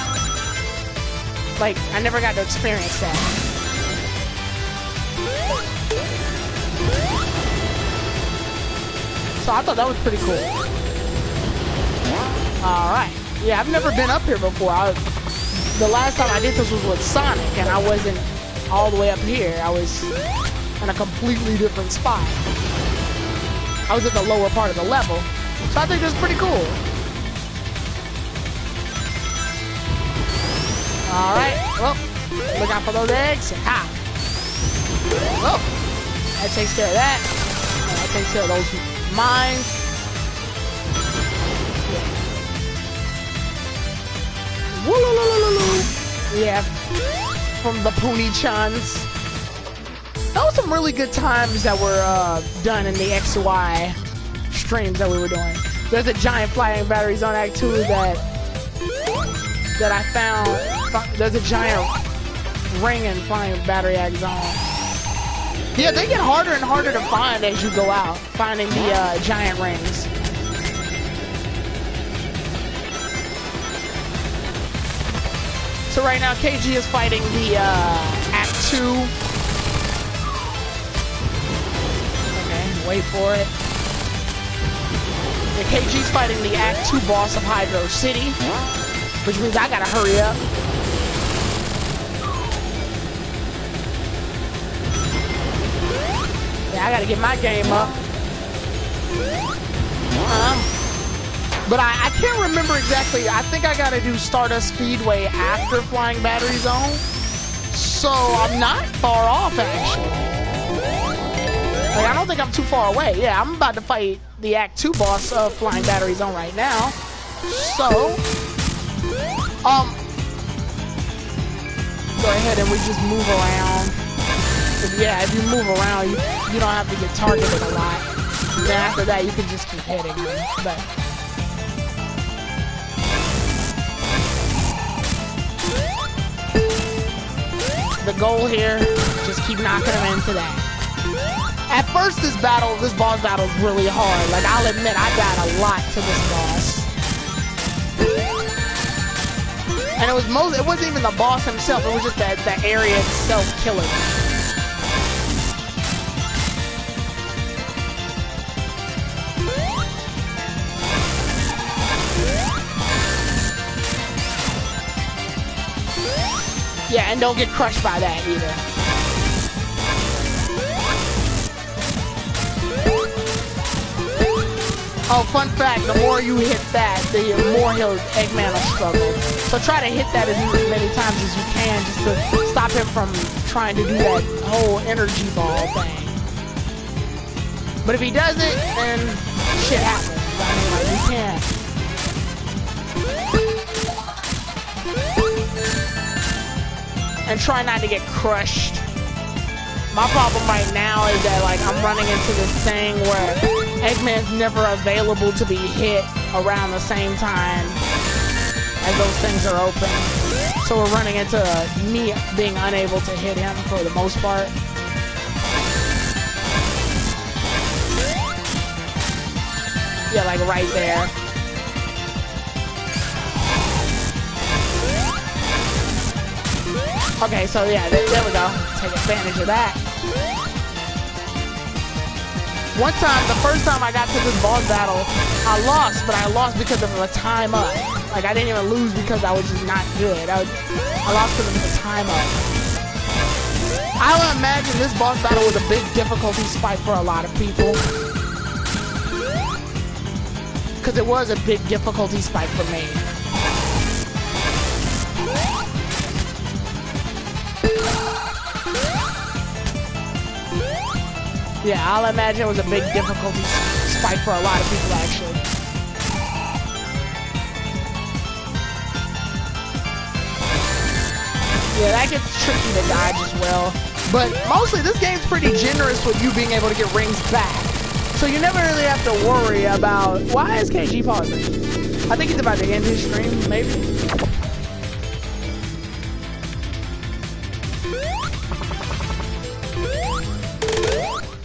Like, I never got to experience that. So I thought that was pretty cool. Alright. Yeah, I've never been up here before. The last time I did this was with Sonic, and I wasn't all the way up here. I was in a completely different spot. I was at the lower part of the level. So I think that's pretty cool. Alright, well, look out for those eggs. Ha! Well, that takes care of that. That takes care of those mines. Woo-loo-loo-loo-loo. Yeah, from the Pony-chans. That was some really good times that were done in the XY streams that we were doing. There's a giant flying battery zone act 2 that I found. There's a giant ring and flying battery act zone. Yeah, they get harder and harder to find as you go out, finding the giant rings. So right now, KG is fighting the Act 2. Okay, wait for it. The KG's fighting the Act 2 boss of Hydro City, which means I gotta hurry up. Yeah, I gotta get my game up. But I can't remember exactly. I think I gotta do Stardust Speedway after Flying Battery Zone. So I'm not far off, actually. Like, I don't think I'm too far away. Yeah, I'm about to fight the Act 2 boss of Flying Battery Zone right now. So, go ahead and we just move around. Yeah, if you move around, you don't have to get targeted a lot. Then after that, you can just keep hitting them. But the goal here, just keep knocking them into that. At first, this boss battle is really hard. Like, I'll admit, I died a lot to this boss. And it wasn't even the boss himself, it was just that area itself killing. Yeah, and don't get crushed by that either. Oh, fun fact, the more you hit that, the more Eggman will struggle. So try to hit that as many times as you can just to stop him from trying to do that whole energy ball thing. But if he does it, then shit happens. I mean, like, you can't. And try not to get crushed My problem right now is that like I'm running into this thing where Eggman's never available to be hit around the same time as those things are open. So we're running into me being unable to hit him for the most part. Yeah, like right there. Okay, so yeah, there we go. Take advantage of that. One time, the first time I got to this boss battle, I lost, but I lost because of a time up. Like, I didn't even lose because I was just not good. I lost because of the time up. I would imagine this boss battle was a big difficulty spike for a lot of people. Because it was a big difficulty spike for me. Yeah, I'll imagine it was a big difficulty spike for a lot of people, actually. Yeah, that gets tricky to dodge as well. But mostly, this game's pretty generous with you being able to get rings back. So you never really have to worry about... Why is KG pausing? I think he's about to end his stream, maybe.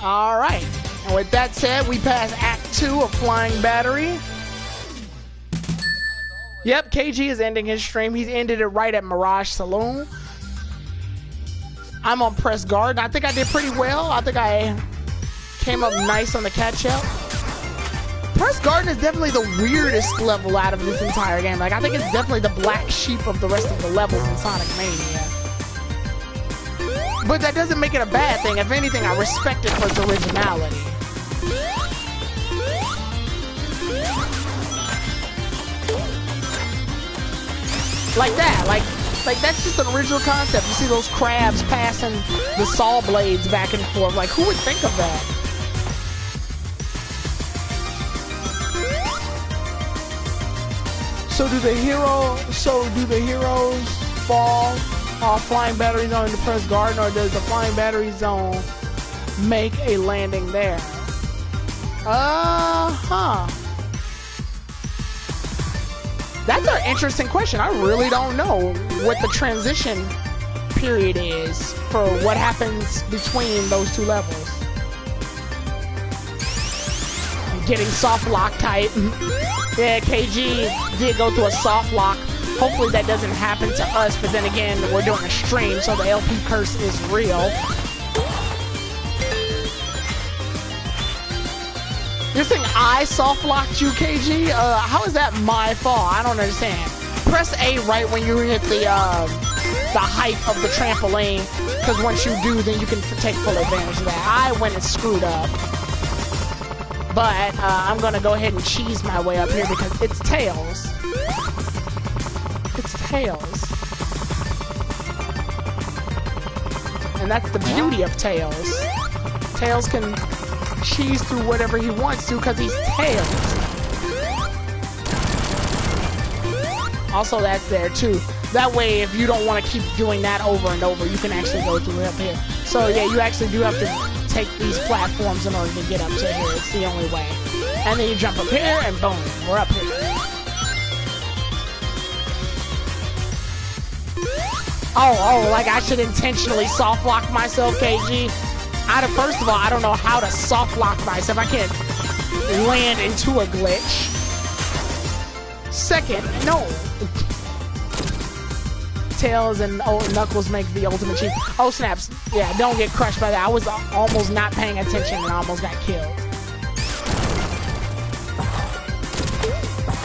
All right, and with that said, we pass Act 2 of Flying Battery. Yep, KG is ending his stream. He's ended it right at Mirage Saloon. I'm on Press Guard. I think I did pretty well. I think I came up nice on the catch-up. Press Garden is definitely the weirdest level out of this entire game. Like, I think it's definitely the black sheep of the rest of the levels in Sonic Mania. But that doesn't make it a bad thing. If anything, I respect it for its originality. Like that, like that's just an original concept. You see those crabs passing the saw blades back and forth. Like, who would think of that? So do the heroes fall off Flying Battery Zone into Press Garden, or does the Flying Battery Zone make a landing there? That's an interesting question. I really don't know what the transition period is for what happens between those two levels. Getting soft lock type. Yeah, KG did go through a soft lock. Hopefully that doesn't happen to us, but then again, we're doing a stream, so the LP curse is real. You're saying I soft locked you, KG? How is that my fault? I don't understand. Press A right when you hit the height of the trampoline, because once you do, then you can take full advantage of that. I went and screwed up. But I'm gonna go ahead and cheese my way up here because it's Tails. It's Tails. And that's the beauty of Tails. Tails can cheese through whatever he wants to because he's Tails. Also, that's there too. That way, if you don't want to keep doing that over and over, you can actually go through up here. So yeah, you actually do have to take these platforms in order to get up to here. It's the only way. And then you jump up here and boom, we're up here. Oh, like I should intentionally soft lock myself, KG? First of all, I don't know how to soft lock myself. I can't land into a glitch. Second, no. Tails and Knuckles make the ultimate cheat. Oh, snaps. Yeah, don't get crushed by that. I was almost not paying attention and almost got killed.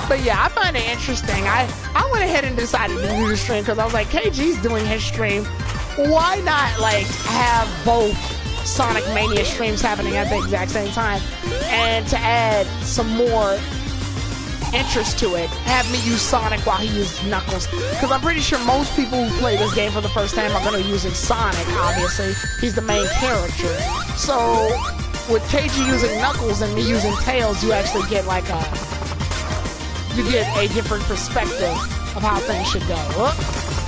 But yeah, I find it interesting. I went ahead and decided to do the stream because I was like, KG's doing his stream. Why not, like, have both Sonic Mania streams happening at the exact same time? And to add some more interest to it, have me use Sonic while he uses Knuckles, because I'm pretty sure most people who play this game for the first time are going to be using Sonic. Obviously, he's the main character. So with KG using Knuckles and me using Tails, you actually get like a different perspective of how things should go.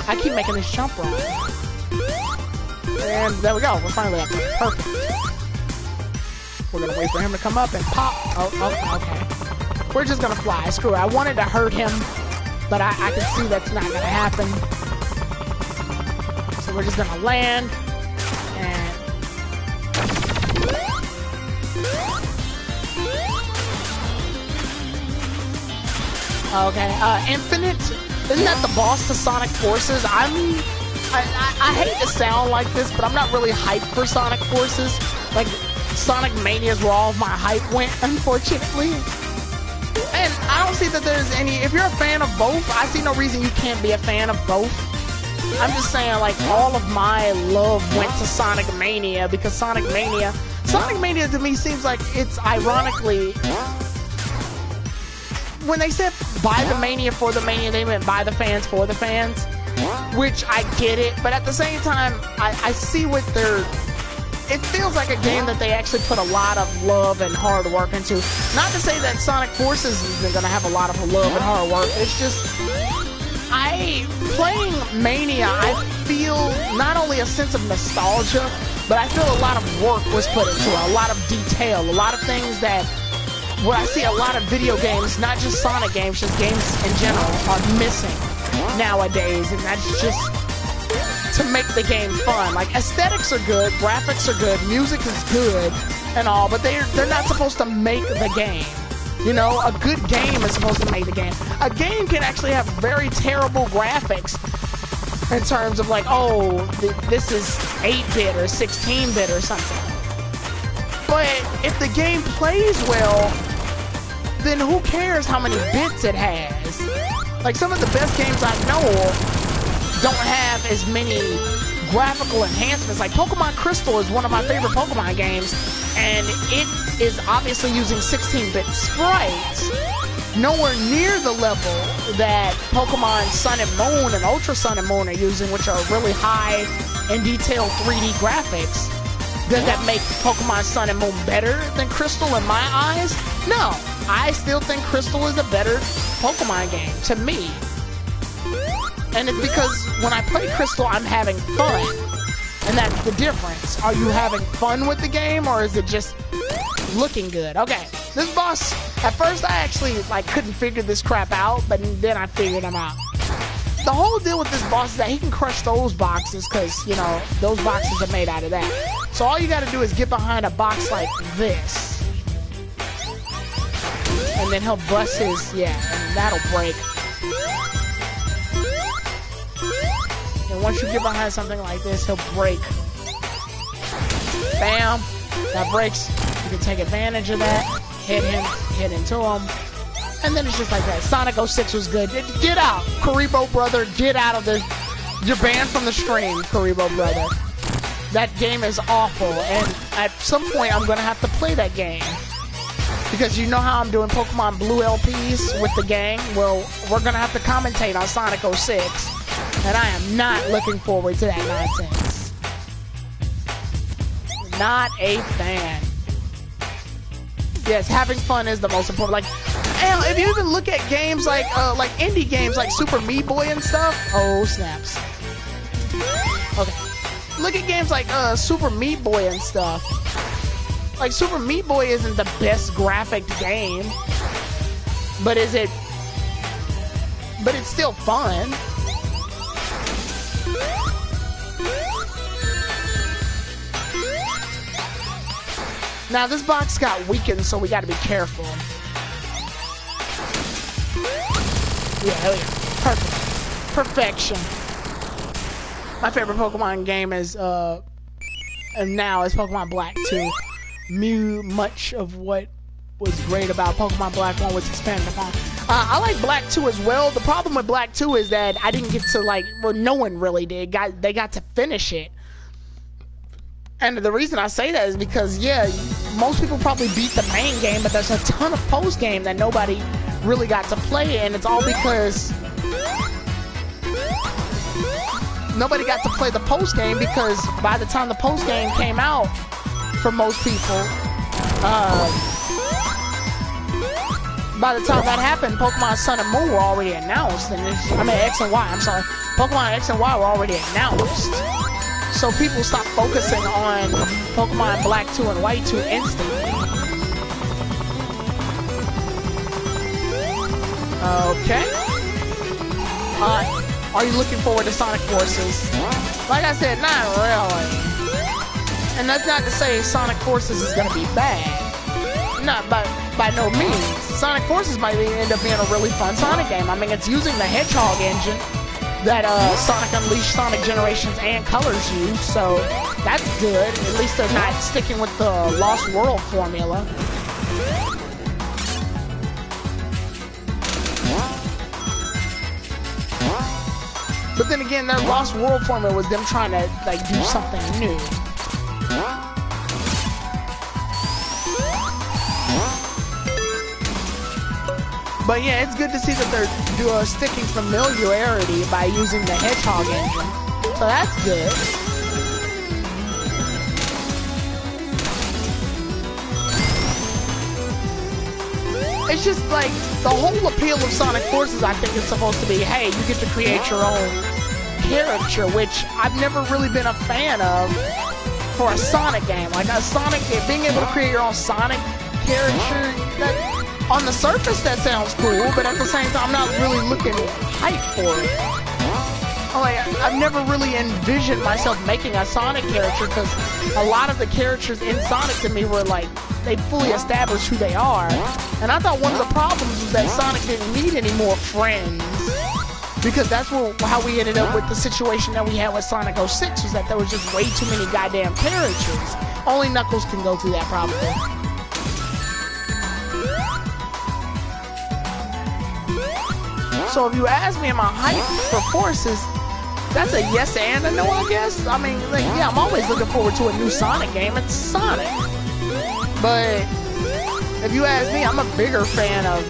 I keep making this jump wrong. And there we go. We're finally up there. Perfect. We're gonna wait for him to come up and pop. Oh, okay. We're just gonna fly. Screw it. I wanted to hurt him, but I can see that's not gonna happen. So we're just gonna land. And okay, Infinite, isn't that the boss to Sonic Forces? I hate to sound like this, but I'm not really hyped for Sonic Forces. Like, Sonic Mania is where all of my hype went, unfortunately. And I don't see that there's any, if you're a fan of both, I see no reason you can't be a fan of both. I'm just saying, like, all of my love went to Sonic Mania, because Sonic Mania to me seems like it's ironically, when they said buy the Mania for the Mania, they meant buy the fans for the fans, which I get it, but at the same time, I see what they're, it feels like a game that they actually put a lot of love and hard work into. Not to say that Sonic Forces isn't going to have a lot of love and hard work, it's just, playing Mania, I feel not only a sense of nostalgia, but I feel a lot of work was put into it, a lot of detail, a lot of things that, where I see a lot of video games, not just Sonic games, just games in general, are missing nowadays, and that's just to make the game fun. Like, aesthetics are good, graphics are good, music is good, and all, but they're not supposed to make the game. You know, a good game is supposed to make the game. A game can actually have very terrible graphics in terms of like, oh, this is 8-bit or 16-bit or something. But if the game plays well, then who cares how many bits it has? Like, some of the best games I know don't have as many graphical enhancements. Like, Pokemon Crystal is one of my favorite Pokemon games, and it is obviously using 16-bit sprites, nowhere near the level that Pokemon Sun and Moon and Ultra Sun and Moon are using, which are really high and detailed 3D graphics. Does that make Pokemon Sun and Moon better than Crystal in my eyes? No. I still think Crystal is a better Pokemon game, to me. And it's because when I play Crystal, I'm having fun. And that's the difference. Are you having fun with the game, or is it just looking good? Okay, this boss, at first I actually like couldn't figure this crap out, but then I figured him out. The whole deal with this boss is that he can crush those boxes, because, you know, those boxes are made out of that. So all you gotta do is get behind a box like this. And then he'll bust his, yeah, and that'll break. And once you get behind something like this, he'll break. Bam! That breaks. You can take advantage of that. Hit him, hit into him. And then it's just like that. Sonic 06 was good. Get out, Karibo brother. Get out of the... You're banned from the stream, Karibo brother. That game is awful. And at some point, I'm going to have to play that game. Because you know how I'm doing Pokemon Blue LPs with the gang? Well, we're going to have to commentate on Sonic 06. And I am not looking forward to that nonsense. Not a fan. Yes, having fun is the most important. Like, hell, if you even look at games like indie games like Super Meat Boy and stuff. Oh, snaps. Okay. Look at games like Super Meat Boy and stuff. Like, Super Meat Boy isn't the best graphic game. But is it... But it's still fun. Now, this box got weakened, so we gotta be careful. Yeah, hell yeah. Perfect. Perfection. My favorite Pokemon game is, and now is Pokemon Black 2. Much of what was great about Pokemon Black 1 was expanded upon. I like Black 2 as well. The problem with Black 2 is that I didn't get to, like, well, no one really did. They got to finish it. And the reason I say that is because, yeah, most people probably beat the main game, but there's a ton of post-game that nobody really got to play, and it's all because nobody got to play the post-game, because by the time the post-game came out, for most people, by the time that happened, Pokemon Sun and Moon were already announced, and X and Y, I'm sorry. Pokemon X and Y were already announced. so people stop focusing on Pokemon Black 2 and White 2 instantly. Okay. Are you looking forward to Sonic Forces? Like I said, not really. And that's not to say Sonic Forces is going to be bad. Not by no means. Sonic Forces might end up being a really fun Sonic game. I mean, it's using the Hedgehog engine that Sonic Unleashed, Sonic Generations, and Colors use, so that's good. At least they're not sticking with the Lost World formula. But then again, their Lost World formula was them trying to like do something new. But yeah, it's good to see that they're sticking familiarity by using the Hedgehog engine. So that's good. It's just like the whole appeal of Sonic Forces, I think, is supposed to be, hey, you get to create your own character, which I've never really been a fan of for a Sonic game. Like a Sonic, being able to create your own Sonic character, that, on the surface that sounds cool, but at the same time, I'm not really looking hype for it. Like, I've never really envisioned myself making a Sonic character because a lot of the characters in Sonic to me were like, they fully established who they are. And I thought one of the problems was that Sonic didn't need any more friends, because that's how we ended up with the situation that we had with Sonic 06, was that there was just way too many goddamn characters. Only Knuckles can go through that probably. So if you ask me, am I hyped for Forces? That's a yes and a no, I guess. I mean, like, yeah, I'm always looking forward to a new Sonic game. It's Sonic. But if you ask me, I'm a bigger fan of,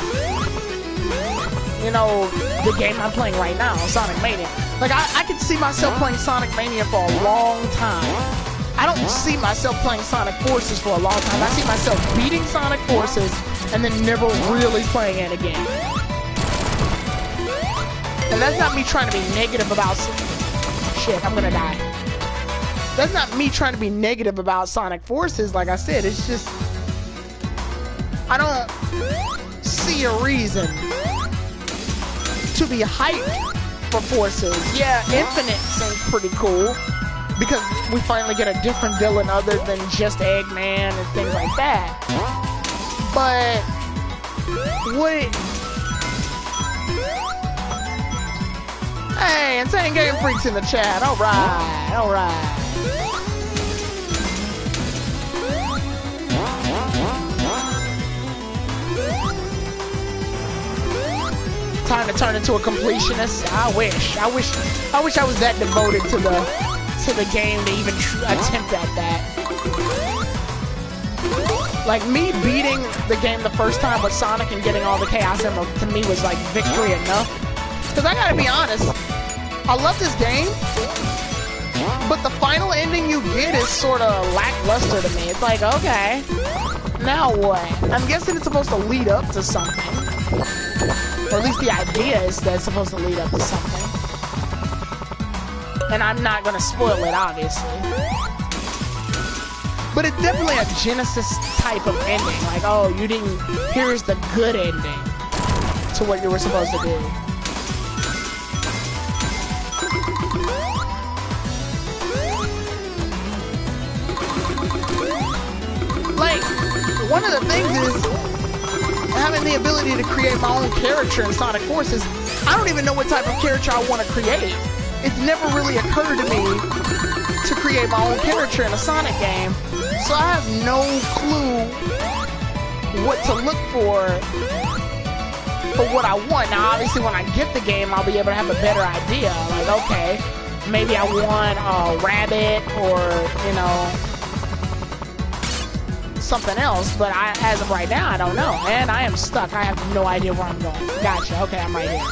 you know, the game I'm playing right now, Sonic Mania. Like, I could see myself playing Sonic Mania for a long time. I don't see myself playing Sonic Forces for a long time. I see myself beating Sonic Forces and then never really playing it again. And that's not me trying to be negative about... Shit, I'm gonna die. That's not me trying to be negative about Sonic Forces, like I said. It's just... I don't see a reason to be hyped for Forces. Yeah, Infinite seems pretty cool, because we finally get a different villain other than just Eggman and things like that. But... what... Hey, Insane Game Freaks in the chat. Alright, alright. Time to turn into a completionist. I wish I was that devoted to the game to even attempt at that. Like, me beating the game the first time with Sonic and getting all the Chaos Emeralds to me was like victory enough. Because I gotta be honest, I love this game, but the final ending you get is sort of lackluster to me. It's like, okay, now what? I'm guessing it's supposed to lead up to something. Or at least the idea is that it's supposed to lead up to something. And I'm not gonna spoil it, obviously. But it's definitely a Genesis type of ending. Like, oh, you didn't... Here's the good ending to what you were supposed to do. Like, one of the things is having the ability to create my own character in Sonic Forces. I don't even know what type of character I want to create. It's never really occurred to me to create my own character in a Sonic game. So I have no clue what to look for what I want. Now, obviously, when I get the game, I'll be able to have a better idea. Like, okay, maybe I want a rabbit or, you know, something else, but as of right now, I don't know. And I am stuck. I have no idea where I'm going. Gotcha. Okay, I'm right here.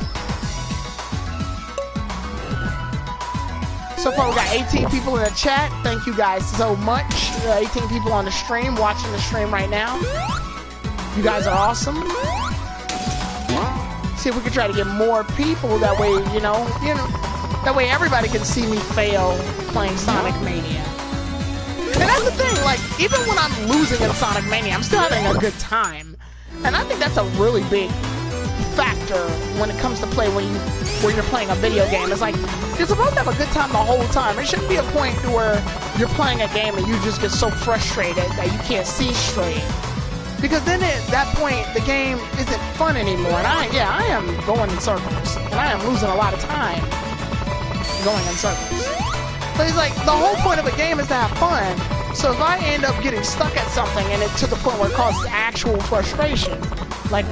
So far, we got 18 people in the chat. Thank you guys so much. 18 people on the stream, watching the stream right now. You guys are awesome. See if we can try to get more people. That way, you know. That way everybody can see me fail playing Sonic Mania. And that's the thing, like, even when I'm losing in Sonic Mania, I'm still having a good time. And I think that's a really big factor when it comes to play when you're playing a video game. It's like, you're supposed to have a good time the whole time. It shouldn't be a point where you're playing a game and you just get so frustrated that you can't see straight. Because then at that point, the game isn't fun anymore. And I am going in circles. And I am losing a lot of time going in circles. But it's like, the whole point of a game is to have fun. So if I end up getting stuck at something and it's to the point where it causes actual frustration, like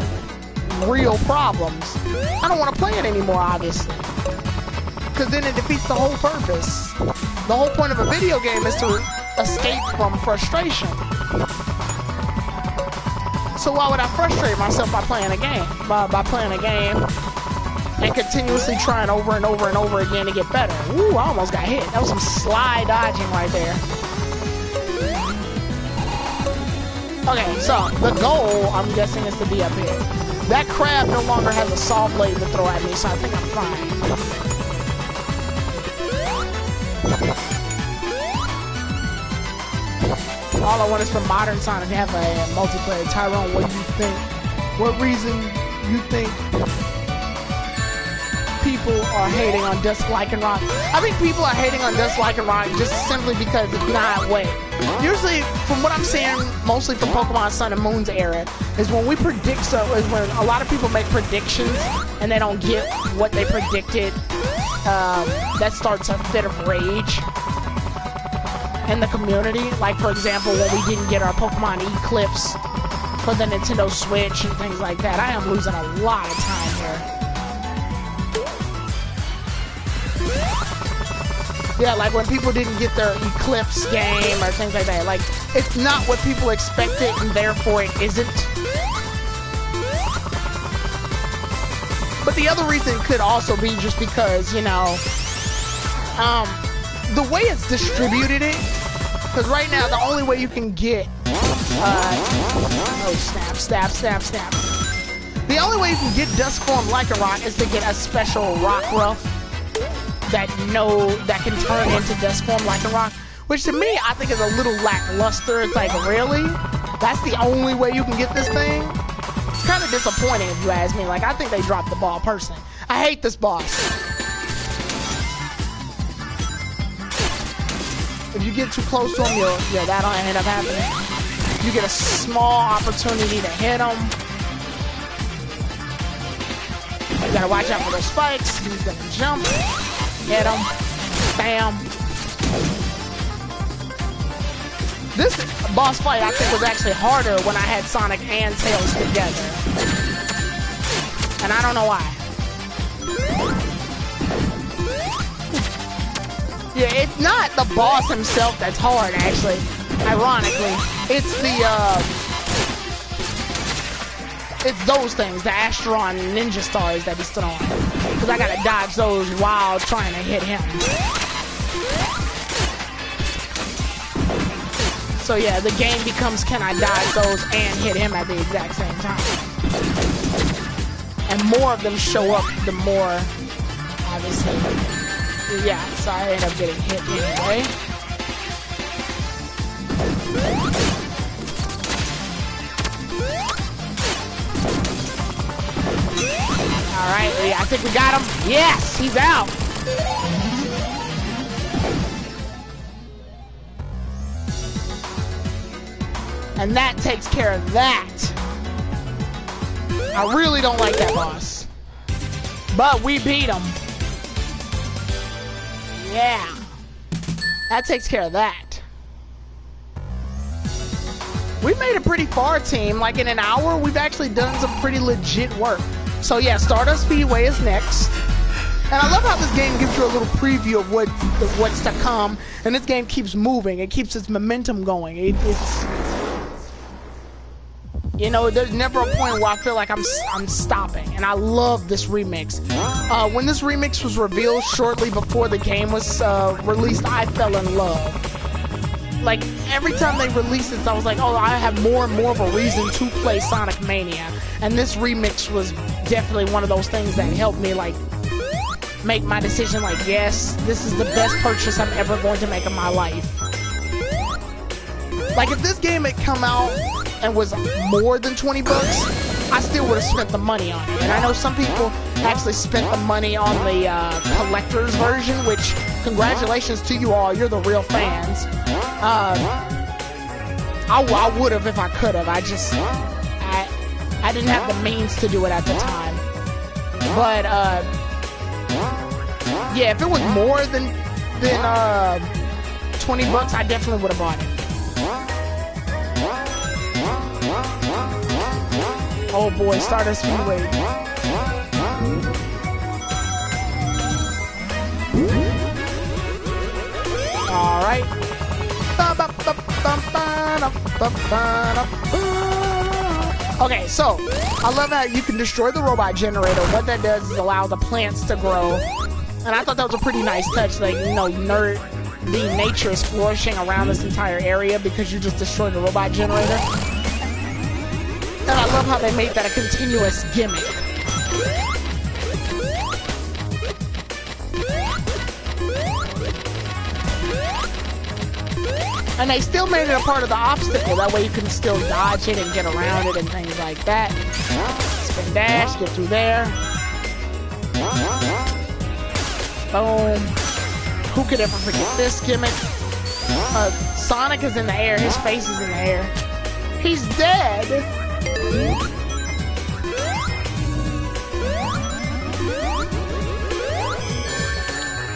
real problems, I don't want to play it anymore, obviously. Because then it defeats the whole purpose. The whole point of a video game is to escape from frustration. So why would I frustrate myself by playing a game? By playing a game and continuously trying over and over and over again to get better. Ooh, I almost got hit. That was some sly dodging right there. Okay, so the goal, I'm guessing, is to be up here. That crab no longer has a saw blade to throw at me, so I think I'm fine. All I want is for modern Sonic to have a multiplayer. Tyrone, what do you think? What reason you think people are hating on Dusk Lycanroc? I think people are hating on Dusk Lycanroc just simply because it's not wait. Usually, from what I'm seeing, mostly from Pokemon Sun and Moon's era, is when we predict so is when a lot of people make predictions and they don't get what they predicted. That starts a fit of rage in the community. Like, for example, when we didn't get our Pokemon Eclipse for the Nintendo Switch and things like that. I am losing a lot of time here. Yeah, like when people didn't get their Eclipse game or things like that. Like, it's not what people expected, and therefore it isn't. But the other reason could also be just because, you know, the way it's distributed it, because right now the only way you can get, oh snap. The only way you can get Dusk Form Lycanroc is to get a special Rockruff that can turn into Dusk Form Lycanroc, which to me I think is a little lackluster. It's like, really? That's the only way you can get this thing? It's kind of disappointing if you ask me. Like, I think they dropped the ball personally. I hate this boss. If you get too close to him, that'll end up happening. You get a small opportunity to hit him. You gotta watch out for those spikes. He's gonna jump. Hit him. Bam. This boss fight, I think, was actually harder when I had Sonic and Tails together. And I don't know why. Yeah, it's not the boss himself that's hard, actually. Ironically. It's it's those things, the Astron Ninja Stars that he's throwing. Because I gotta dodge those while trying to hit him. So yeah, the game becomes, can I dodge those and hit him at the exact same time? And more of them show up, the more, obviously. Yeah, so I end up getting hit anyway. Alright, yeah, I think we got him. Yes, he's out. And that takes care of that. I really don't like that boss. But we beat him. Yeah. That takes care of that. We made it pretty far, team. Like, in an hour, we've actually done some pretty legit work. So yeah, Stardust Speedway is next. And I love how this game gives you a little preview of what's to come. And this game keeps moving. It keeps its momentum going. It's... You know, there's never a point where I feel like I'm stopping, and I love this remix. When this remix was revealed shortly before the game was released, I fell in love. Like, every time they released it, I was like, oh, I have more and more of a reason to play Sonic Mania. And this remix was definitely one of those things that helped me, like, make my decision like, yes, this is the best purchase I'm ever going to make in my life. Like, if this game had come out and was more than 20 bucks, I still would have spent the money on it. And I know some people actually spent the money on the collector's version, which, congratulations to you all, you're the real fans. I would have if I could have. I didn't have the means to do it at the time. But, yeah, if it was more than 20 bucks, I definitely would have bought it. Oh boy, Stardust Speedway. Alright. Okay, so I love how you can destroy the robot generator. What that does is allow the plants to grow. And I thought that was a pretty nice touch. Like, you know, the nature is flourishing around this entire area because you just destroyed the robot generator. And I love how they made that a continuous gimmick. And they still made it a part of the obstacle. That way you can still dodge it and get around it and things like that. Spin dash, get through there. Boom. Who could ever forget this gimmick? Sonic is in the air. His face is in the air. He's dead.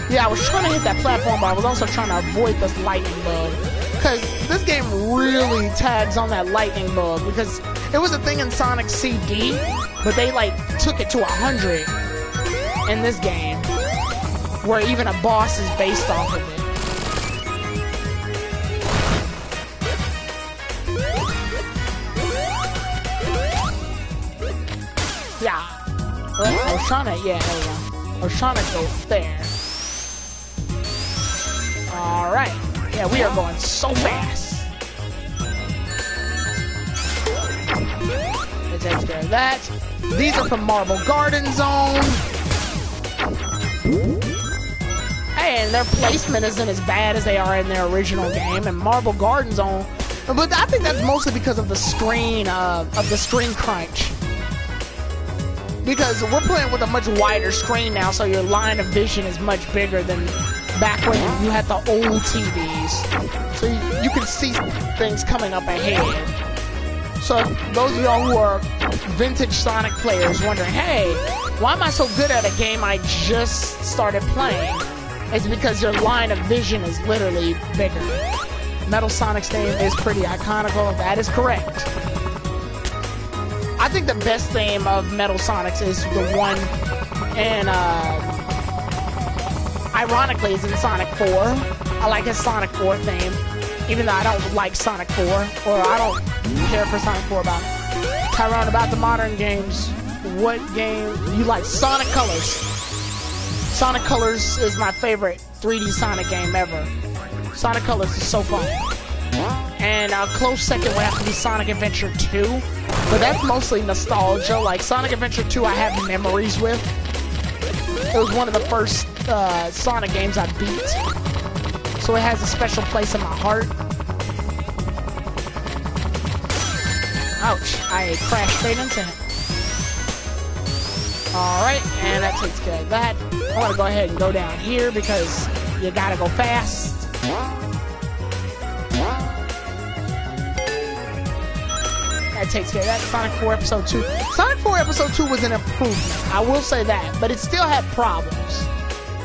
Yeah, I was trying to hit that platform, but I was also trying to avoid this lightning bug. Because this game really tags on that lightning bug. Because it was a thing in Sonic CD, but they like took it to 100 in this game, where even a boss is based off of it. Yeah. I was trying to, yeah, there we go. I was trying to go there. Alright. Yeah, we are going so fast. Let's take care of that. These are from Marble Garden Zone. Hey, and their placement isn't as bad as they are in their original game. And Marble Garden Zone, but I think that's mostly because of the screen crunch. Because we're playing with a much wider screen now, so your line of vision is much bigger than back when you had the old TVs. So you can see things coming up ahead. So those of y'all who are vintage Sonic players wondering, hey, why am I so good at a game I just started playing? It's because your line of vision is literally bigger. Metal Sonic's name is pretty iconical. That is correct. I think the best theme of Metal Sonics is the one in, ironically, is in Sonic 4. I like his Sonic 4 theme, even though I don't like Sonic 4, or I don't care for Sonic 4 about it. Tyrone, about the modern games, what game you like? Sonic Colors. Sonic Colors is my favorite 3D Sonic game ever. Sonic Colors is so fun. And a close second would have to be Sonic Adventure 2. But that's mostly nostalgia. Like, Sonic Adventure 2 I have memories with. It was one of the first Sonic games I beat. So it has a special place in my heart. Ouch. I crashed straight into him. Alright, and that takes care of that. I want to go ahead and go down here because you gotta go fast. That takes care of that. Sonic 4 Episode 2. Sonic 4 Episode 2 was an improvement. I will say that. But it still had problems.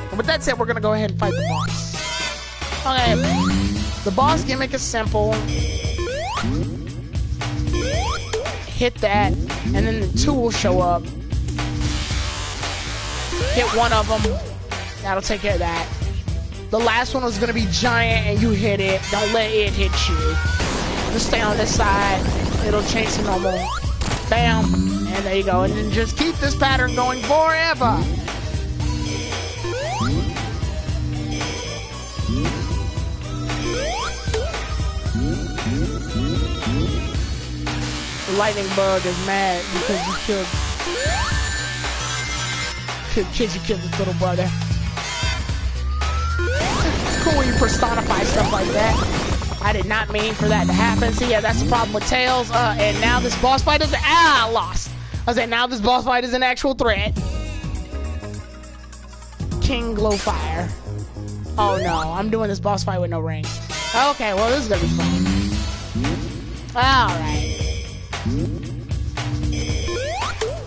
And with that said, we're going to go ahead and fight the boss. Okay. The boss gimmick is simple. Hit that. And then the 2 will show up. Hit one of them. That'll take care of that. The last one was going to be giant and you hit it. Don't let it hit you. Just stay on this side. It'll change to normal. Bam. And there you go. And then just keep this pattern going forever. The lightning bug is mad because you Kids, you killed his little brother. It's cool when you personify stuff like that. I did not mean for that to happen. See, yeah, that's the problem with Tails. And now this boss fight is... I lost. I said, now this boss fight is an actual threat. King Glowfire. Oh, no. I'm doing this boss fight with no rings. Okay, well, this is gonna be fun. Alright.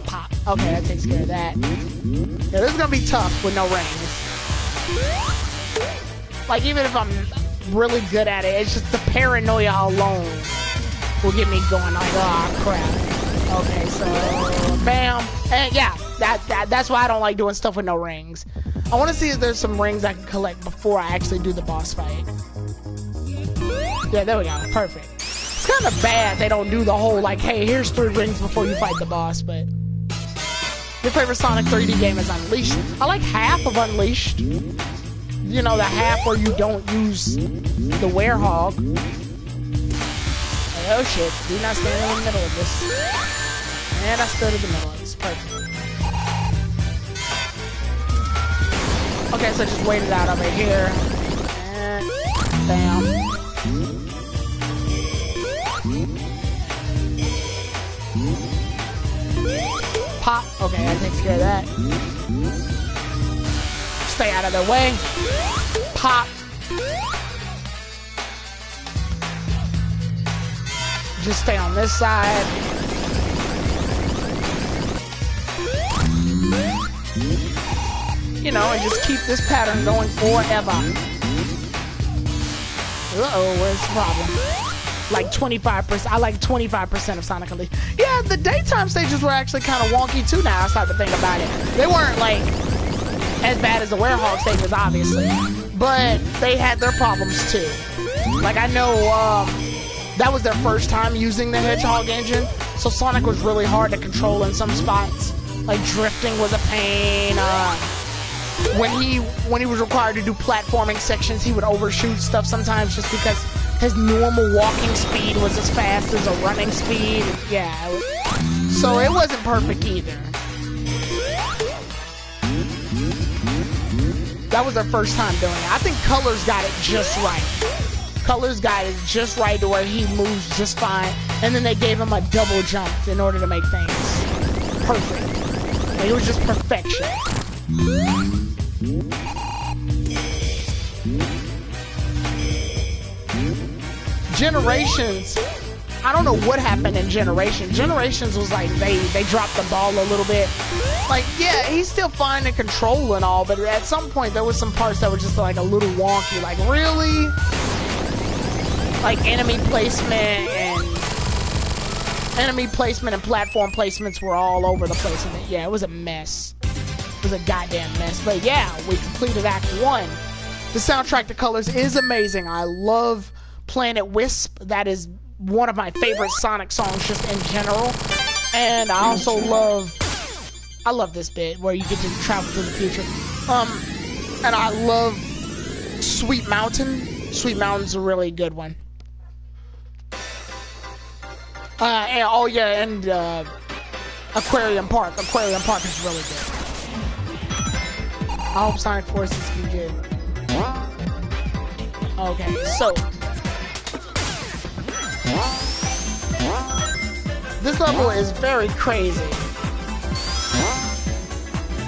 Pop. Okay, that takes care of that. Yeah, this is gonna be tough with no rings. Like, even if I'm really good at it, it's just the paranoia alone will get me going like, oh, crap. Okay, so, bam. And yeah, that's why I don't like doing stuff with no rings. I want to see if there's some rings I can collect before I actually do the boss fight. Yeah, there we go. Perfect. It's kind of bad they don't do the whole, like, hey, here's 3 rings before you fight the boss, but... Your favorite Sonic 3D game is Unleashed. I like half of Unleashed. You know, the half where you don't use the werehog. Oh, shit. Do not stand in the middle of this. And I stood in the middle of this. Perfect. Okay, so just wait it out over here. And... bam. Pop. Okay, that takes care of that. Stay out of their way. Pop. Just stay on this side. You know, and just keep this pattern going forever. Uh-oh, where's the problem? Like 25%. I like 25% of Sonic Unleashed. Yeah, the daytime stages were actually kind of wonky too now I start to think about it. They weren't like as bad as the werehog stages, obviously. But they had their problems too. Like I know that was their first time using the Hedgehog engine. So Sonic was really hard to control in some spots. Like drifting was a pain. When he was required to do platforming sections, he would overshoot stuff sometimes just because his normal walking speed was as fast as a running speed. Yeah. So it wasn't perfect either. That was their first time doing it. I think Colors got it just right. Colors got it just right to where he moves just fine. And then they gave him a double jump in order to make things perfect. Like, it was just perfection. Generations, I don't know what happened in Generations. Generations was like they dropped the ball a little bit. Like, yeah, he's still fine to control and all, but at some point there was some parts that were just like a little wonky. Like, really? Like enemy placement and platform placements were all over the place. And yeah, it was a mess. It was a goddamn mess. But yeah, we completed Act 1. The soundtrack to Colors is amazing. I love Planet Wisp. That is one of my favorite Sonic songs just in general. And I also love this bit where you get to travel through the future. And I love Sweet Mountain. Sweet Mountain's a really good one. And, oh yeah, and Aquarium Park. Aquarium Park is really good. I hope Sonic Forces can be good. Okay, so this level is very crazy.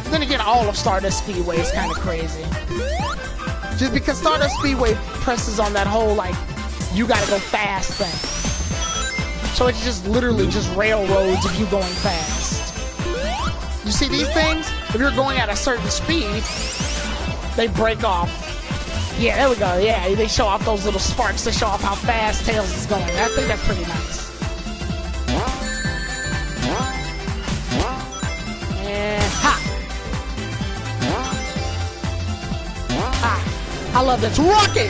Then again, all of Stardust Speedway is kind of crazy. Just because Stardust Speedway presses on that whole, like, you gotta go fast thing. So it's just literally just railroads of you going fast. You see these things? If you're going at a certain speed, they break off. Yeah, there we go. Yeah, they show off those little sparks to show off how fast Tails is going. I think that's pretty nice. And ha! Ah, I love this. Rocket!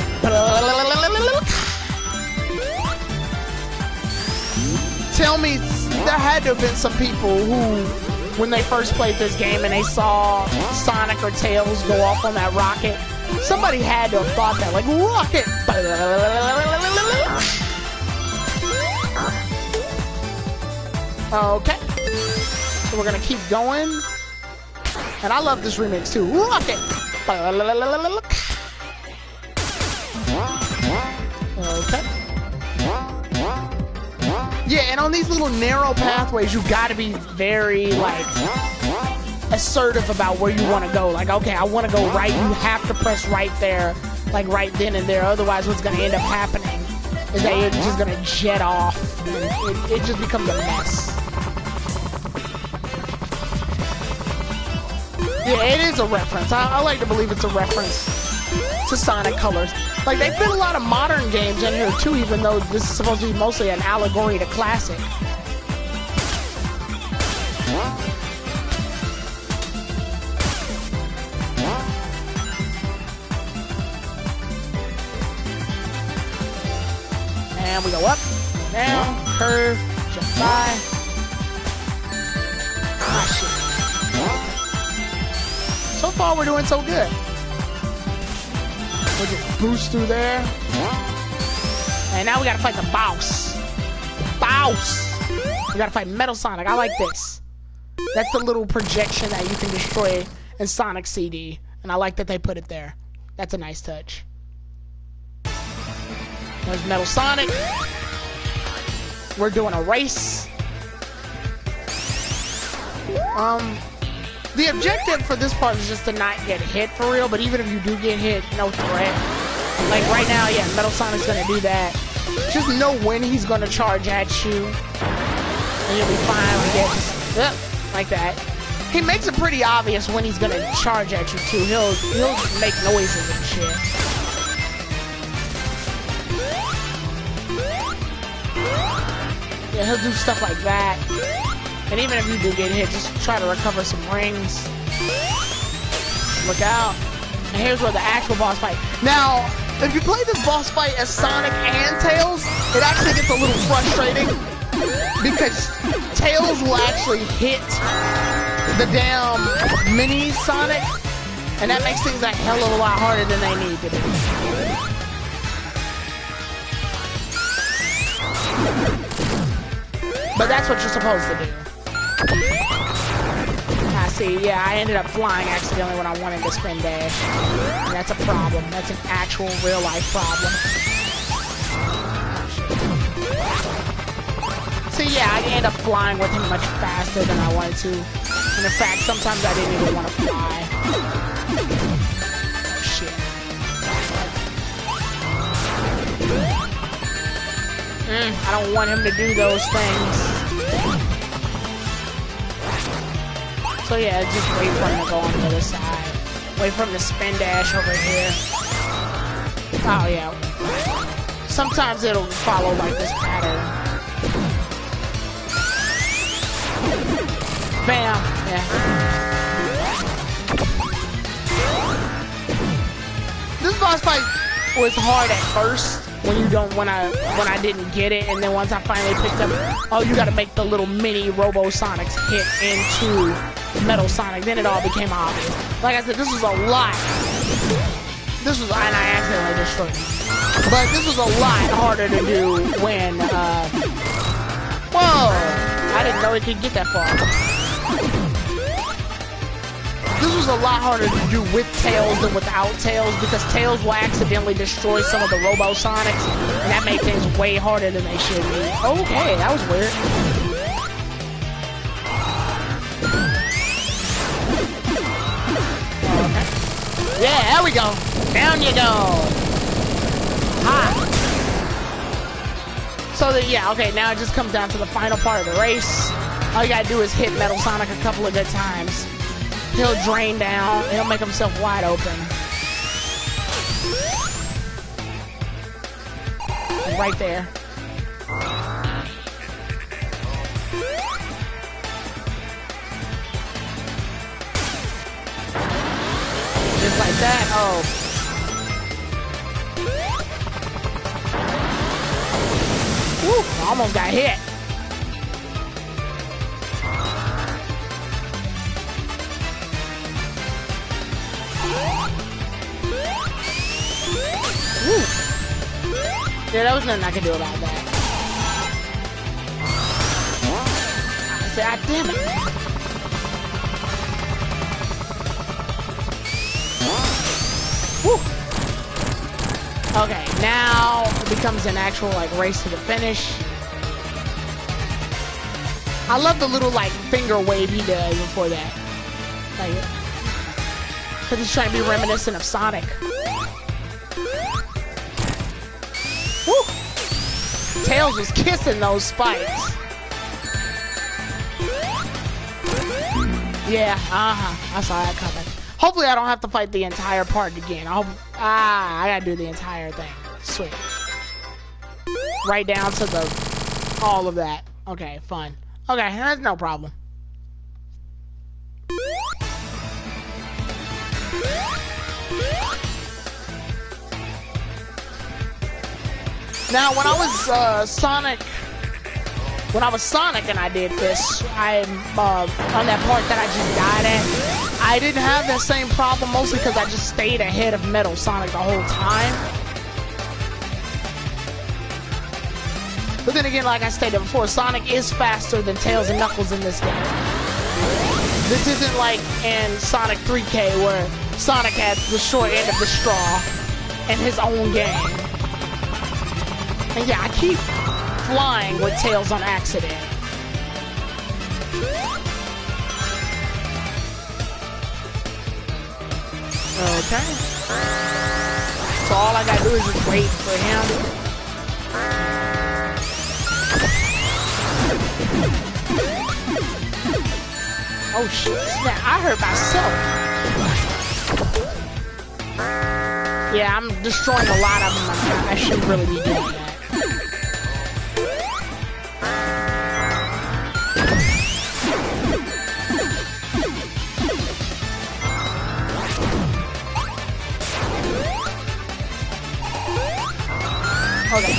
Tell me, there had to have been some people who, when they first played this game and they saw Sonic or Tails go off on that rocket, somebody had to have thought that, like, rocket! Okay. So we're gonna keep going. And I love this remix too. Rock it! Okay. Yeah, and on these little narrow pathways, you gotta be very, like, assertive about where you want to go. Like, okay, I want to go right. You have to press right there, like right then and there. Otherwise, what's gonna end up happening is that you're just gonna jet off. And it just becomes a mess. Yeah, it is a reference. I like to believe it's a reference to Sonic Colors. Like, they fit a lot of modern games in here too, even though this is supposed to be mostly an allegory to classic. And we go up, down, curve, jump by. Ah, shit. So far, we're doing so good. We'll just boost through there. And now we gotta fight the boss. Boss! We gotta fight Metal Sonic. I like this. That's the little projection that you can destroy in Sonic CD. And I like that they put it there. That's a nice touch. There's Metal Sonic. We're doing a race. The objective for this part is just to not get hit for real, but even if you do get hit, no threat. Like right now, yeah, Metal Sonic's gonna do that. Just know when he's gonna charge at you. And you'll be fine when he gets like that. He makes it pretty obvious when he's gonna charge at you too. He'll make noises and shit. Yeah, he'll do stuff like that. And even if you do get hit, just try to recover some rings. Look out. And here's where the actual boss fight. Now, if you play this boss fight as Sonic and Tails, it actually gets a little frustrating. Because Tails will actually hit the damn mini Sonic. And that makes things a hell of a lot harder than they need to be. But that's what you're supposed to do. I see, yeah, I ended up flying accidentally when I wanted to spin dash. And that's a problem. That's an actual real-life problem. See, yeah, I end up flying with him much faster than I wanted to. And in fact, sometimes I didn't even want to fly. Oh, shit. I don't want him to do those things. So yeah, just wait for him to go on the other side. Wait for him to spin dash over here. Oh yeah. Sometimes it'll follow like this pattern. Bam! Yeah. This boss fight was hard at first when I didn't get it, and then once I finally picked up, oh, you gotta make the little mini Robo Sonics hit into Metal Sonic, then it all became obvious. Like I said, this was a lot. This was, and I accidentally destroyed it. But this was a lot harder to do when, whoa! I didn't know it could get that far. This was a lot harder to do with Tails than without Tails, because Tails will accidentally destroy some of the Robo Sonics, and that made things way harder than they should be. Okay, that was weird. Yeah, there we go. Down you go. Ha! So that, yeah, okay, now it just comes down to the final part of the race. All you gotta do is hit Metal Sonic a couple of good times. He'll drain down, he'll make himself wide open. And right there. Just like that. Oh. Woo, almost got hit. Woo. Yeah, there was nothing I could do about that. I said, ah, damn it. Okay, now it becomes an actual like race to the finish. I love the little like finger wave he does before that. Like, cause he's trying to be reminiscent of Sonic. Woo! Tails was kissing those spikes. Yeah, I saw that coming. Hopefully I don't have to fight the entire part again. I gotta do the entire thing. Sweet. Right down to the all of that. Okay, fun. Okay, that's no problem. Now, when I was Sonic and I did this, I'm on that part that I just died at. I didn't have that same problem, mostly because I just stayed ahead of Metal Sonic the whole time. But then again, like I stated before, Sonic is faster than Tails and Knuckles in this game. This isn't like in Sonic 3K where Sonic had the short end of the straw in his own game. And yeah, I keep flying with Tails on accident. Okay. So all I gotta do is just wait for him. Oh shit, snap, I hurt myself. Yeah, I'm destroying a lot of them. I shouldn't really be doing that. Okay.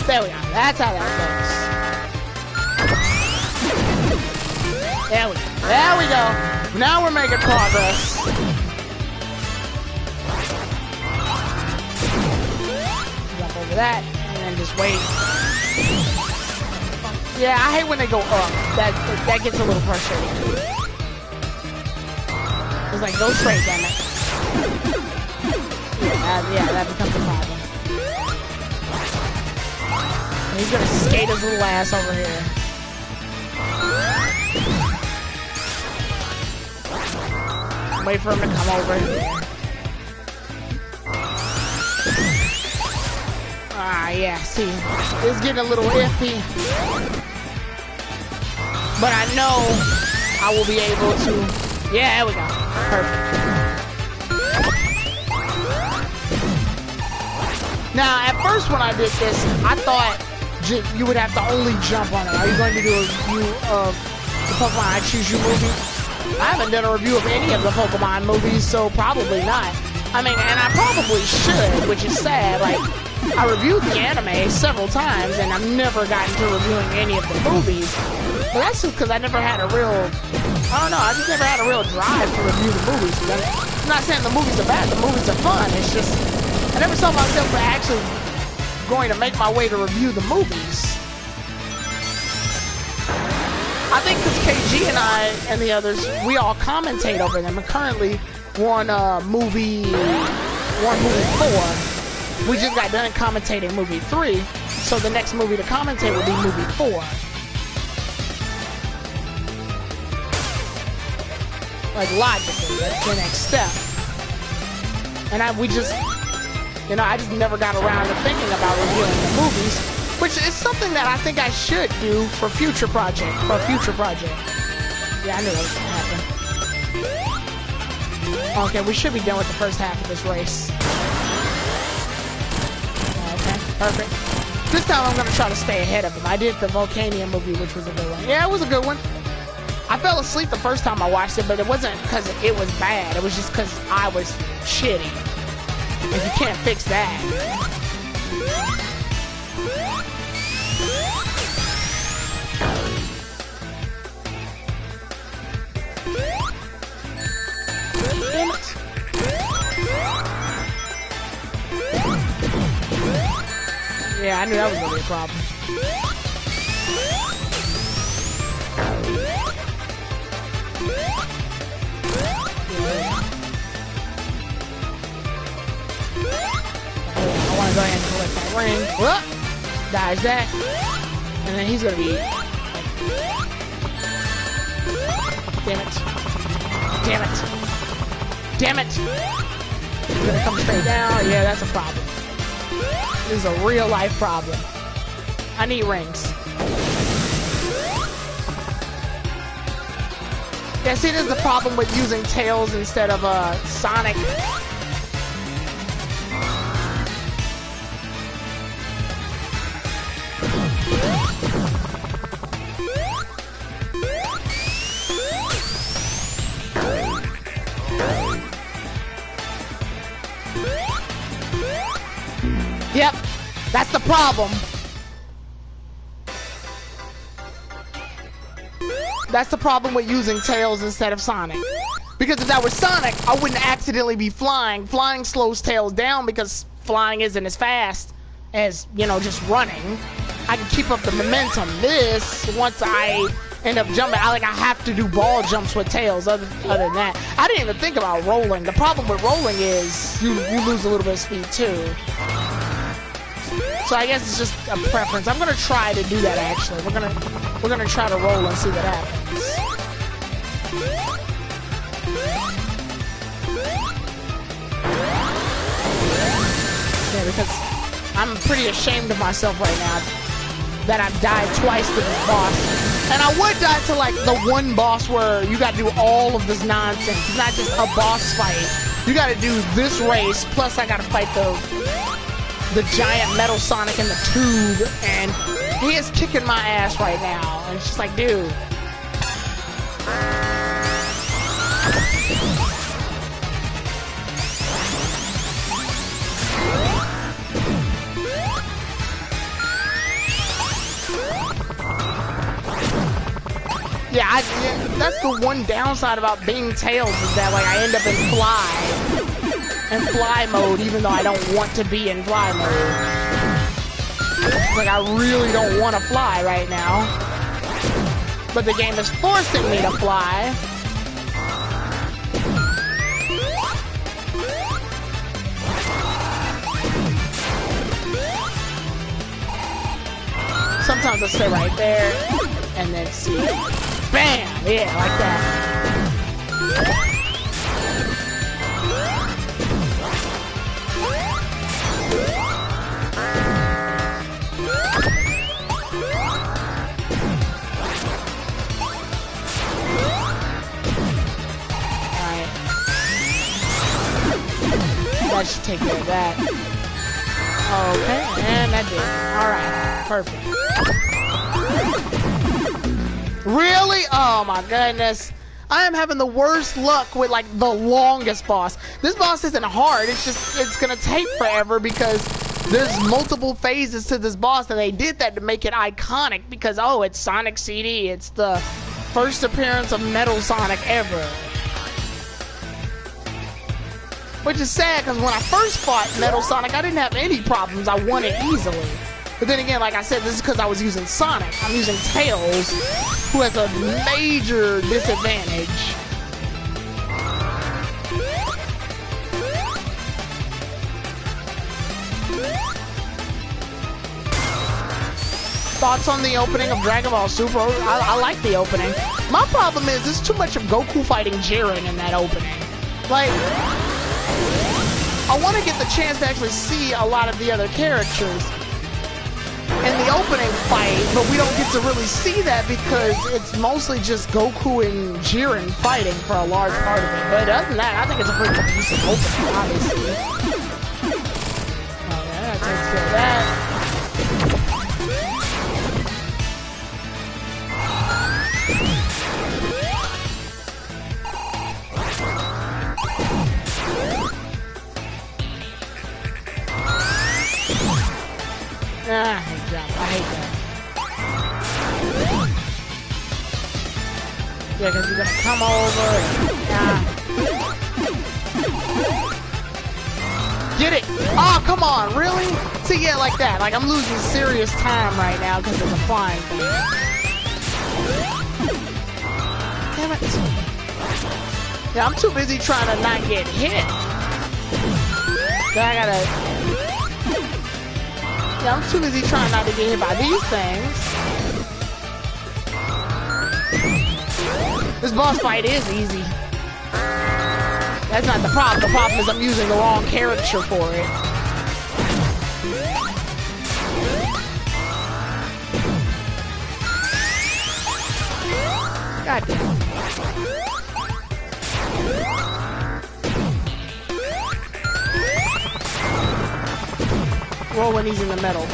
There we go. That's how that goes. There we go. There we go. Now we're making progress. Jump over that and then just wait. Yeah, I hate when they go up. That gets a little frustrating. It's like go straight, damn it. Yeah, that becomes a problem. He's gonna skate his little ass over here. Wait for him to come over here. Ah, yeah, see, it's getting a little iffy. But I know I will be able to. Yeah, there we go. Perfect. Now, at first when I did this, I thought you would have to only jump on it. Are you going to do a review of the Pokemon I Choose You movie? I haven't done a review of any of the Pokemon movies, so probably not. I mean, and I probably should, which is sad. Like, I reviewed the anime several times, and I've never gotten to reviewing any of the movies. But that's just because I never had a real, I don't know, I just never had a real drive to review the movies. I'm not saying the movies are bad, the movies are fun. It's just, I never saw myself actually going to make my way to review the movies. I think because KG and I and the others, we all commentate over them. And currently, we're on movie 4. We just got done commentating movie 3, so the next movie to commentate would be movie 4. Like logically, that's the next step. And I just never got around to thinking about reviewing the movies, which is something that I think I should do for a future project. Yeah, I knew that was gonna happen. Okay, we should be done with the first half of this race. Okay, perfect. This time I'm gonna try to stay ahead of him. I did the Volcania movie, which was a good one. Yeah, it was a good one. I fell asleep the first time I watched it, but it wasn't because it was bad. It was just because I was shitty. And you can't fix that. Damn it. Yeah, I knew that was gonna be a problem. ring. Whoop! Dodge that. And then he's gonna be... Damn it. Damn it. Damn it! He's gonna come straight down. Yeah, that's a problem. This is a real life problem. I need rings. Yeah, see, this is the problem with using Tails instead of Sonic. Yep, that's the problem. That's the problem with using Tails instead of Sonic. Because if that was Sonic, I wouldn't accidentally be flying. Flying slows Tails down because flying isn't as fast as, you know, just running. I can keep up the momentum. This, once I end up jumping, I have to do ball jumps with Tails. Other than that, I didn't even think about rolling. The problem with rolling is you lose a little bit of speed too. So I guess it's just a preference. I'm gonna try to do that actually. We're gonna try to roll and see what happens. Yeah, because I'm pretty ashamed of myself right now that I've died twice to this boss. And I would die to like the one boss where you gotta do all of this nonsense. It's not just a boss fight. You gotta do this race, plus I gotta fight the giant metal Sonic in the tube, and he is kicking my ass right now. And it's just like, dude. Yeah, that's the one downside about being Tails, is that like I end up in fly mode, even though I don't want to be in fly mode. Like, I really don't want to fly right now. But the game is forcing me to fly. Sometimes I stay right there, and then see. Bam! Yeah, like that. That should take care of that. Okay, and that did. Alright, perfect. Really? Oh my goodness. I am having the worst luck with like the longest boss. This boss isn't hard, it's gonna take forever because there's multiple phases to this boss, and they did that to make it iconic because, oh, it's Sonic CD. It's the first appearance of Metal Sonic ever. Which is sad, because when I first fought Metal Sonic, I didn't have any problems. I won it easily. But then again, like I said, this is because I was using Sonic. I'm using Tails, who has a major disadvantage. Thoughts on the opening of Dragon Ball Super? I like the opening. My problem is there's too much of Goku fighting Jiren in that opening. Like, I want to get the chance to actually see a lot of the other characters in the opening fight, but we don't get to really see that because it's mostly just Goku and Jiren fighting for a large part of it. But other than that, I think it's a pretty decent opening, obviously. Oh yeah, that takes care of that. I hate that. Yeah, because you're gonna come over and, Get it! Oh, come on, really? See, yeah, like that. Like, I'm losing serious time right now because of the flying thing. Damn it. Yeah, I'm too busy trying to not get hit. Then I gotta... I'm too busy trying not to get hit by these things. This boss fight is easy. That's not the problem. The problem is I'm using the wrong character for it. God damn. Roll when he's in the middle.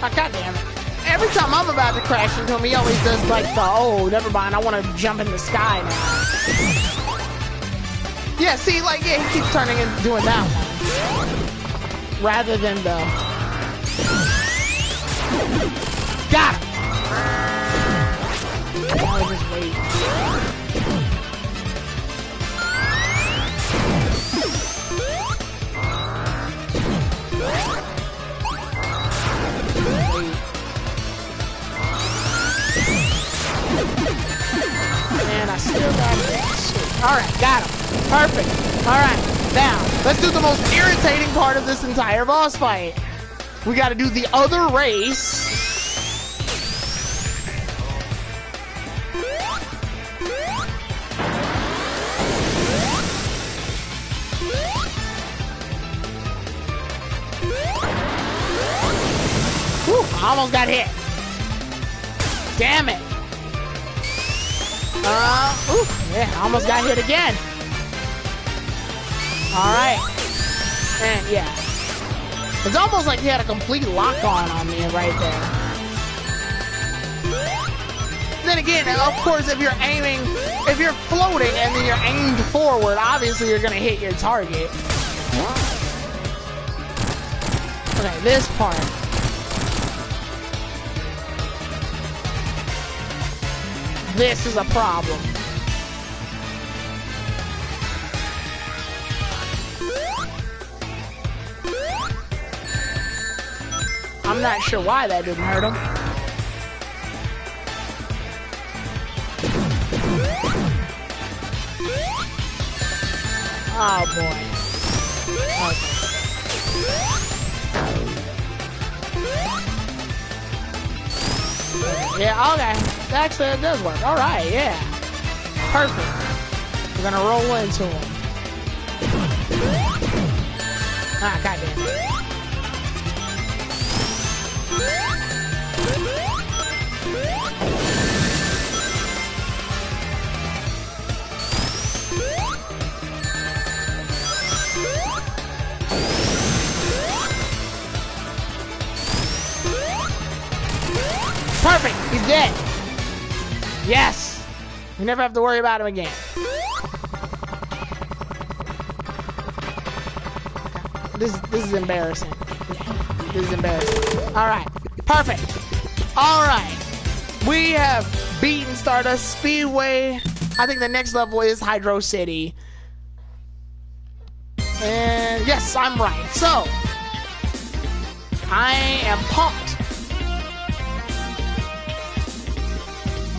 Oh, God damn it. Every time I'm about to crash into him, he always does like the, oh, never mind, I want to jump in the sky now. Yeah, see, like, yeah, he keeps turning and doing that one. Rather than the... Got him! Now I just wait. And I still got it. Alright, got him. Perfect. Alright, now, let's do the most irritating part of this entire boss fight. We gotta do the other race. Whew, I almost got hit. Damn it. Ooh, yeah, I almost got hit again. Alright. And yeah. It's almost like he had a complete lock-on on me right there. Then again, of course, if you're aiming, if you're floating and then you're aimed forward, obviously you're gonna hit your target. Okay, this part. This is a problem. I'm not sure why that didn't hurt him. Oh boy. Okay. Yeah, okay. Actually, it does work. Alright, yeah. Perfect. We're gonna roll into him. Ah, goddamn it. Perfect! He's dead! Yes! We never have to worry about him again. This is embarrassing. This is embarrassing. Alright. Perfect. Alright. We have beaten Stardust Speedway. I think the next level is Hydro City. And yes, I'm right. So, I am pumped.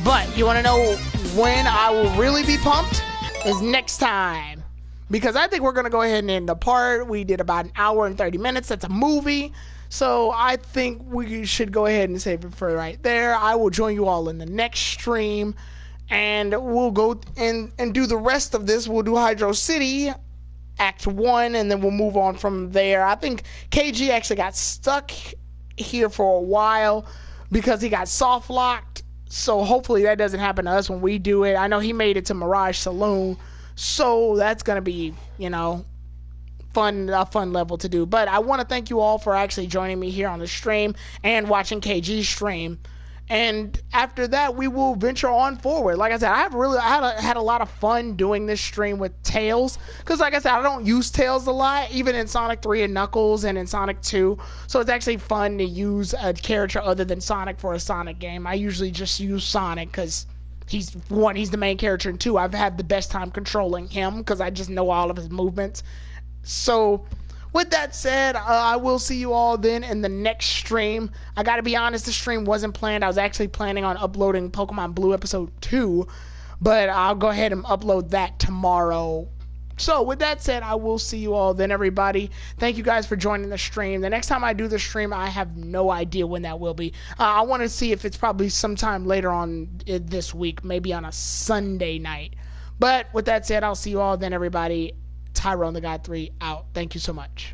But you want to know when I will really be pumped? Is next time. Because I think we're going to go ahead and end the part. We did about an hour and 30 minutes. That's a movie. So I think we should go ahead and save it for right there. I will join you all in the next stream. And we'll go and do the rest of this. We'll do Hydro City, Act 1, and then we'll move on from there. I think KG actually got stuck here for a while because he got soft locked. So hopefully that doesn't happen to us when we do it. I know he made it to Mirage Saloon. So that's going to be, you know, a fun level to do. But I want to thank you all for actually joining me here on the stream and watching KG's stream. And after that, we will venture on forward. Like I said, I had a lot of fun doing this stream with Tails. Because like I said, I don't use Tails a lot, even in Sonic 3 and Knuckles and in Sonic 2. So it's actually fun to use a character other than Sonic for a Sonic game. I usually just use Sonic because he's the main character, and 2, I've had the best time controlling him because I just know all of his movements. So with that said, I will see you all then in the next stream. I gotta be honest, the stream wasn't planned. I was actually planning on uploading Pokemon Blue Episode 2, but I'll go ahead and upload that tomorrow So with that said, I will see you all then, everybody. Thank you guys for joining the stream. The next time I do the stream, I have no idea when that will be. I want to see if it's probably sometime later on this week, maybe on a Sunday night. But with that said, I'll see you all then, everybody. Tyrone the God 3 out. Thank you so much.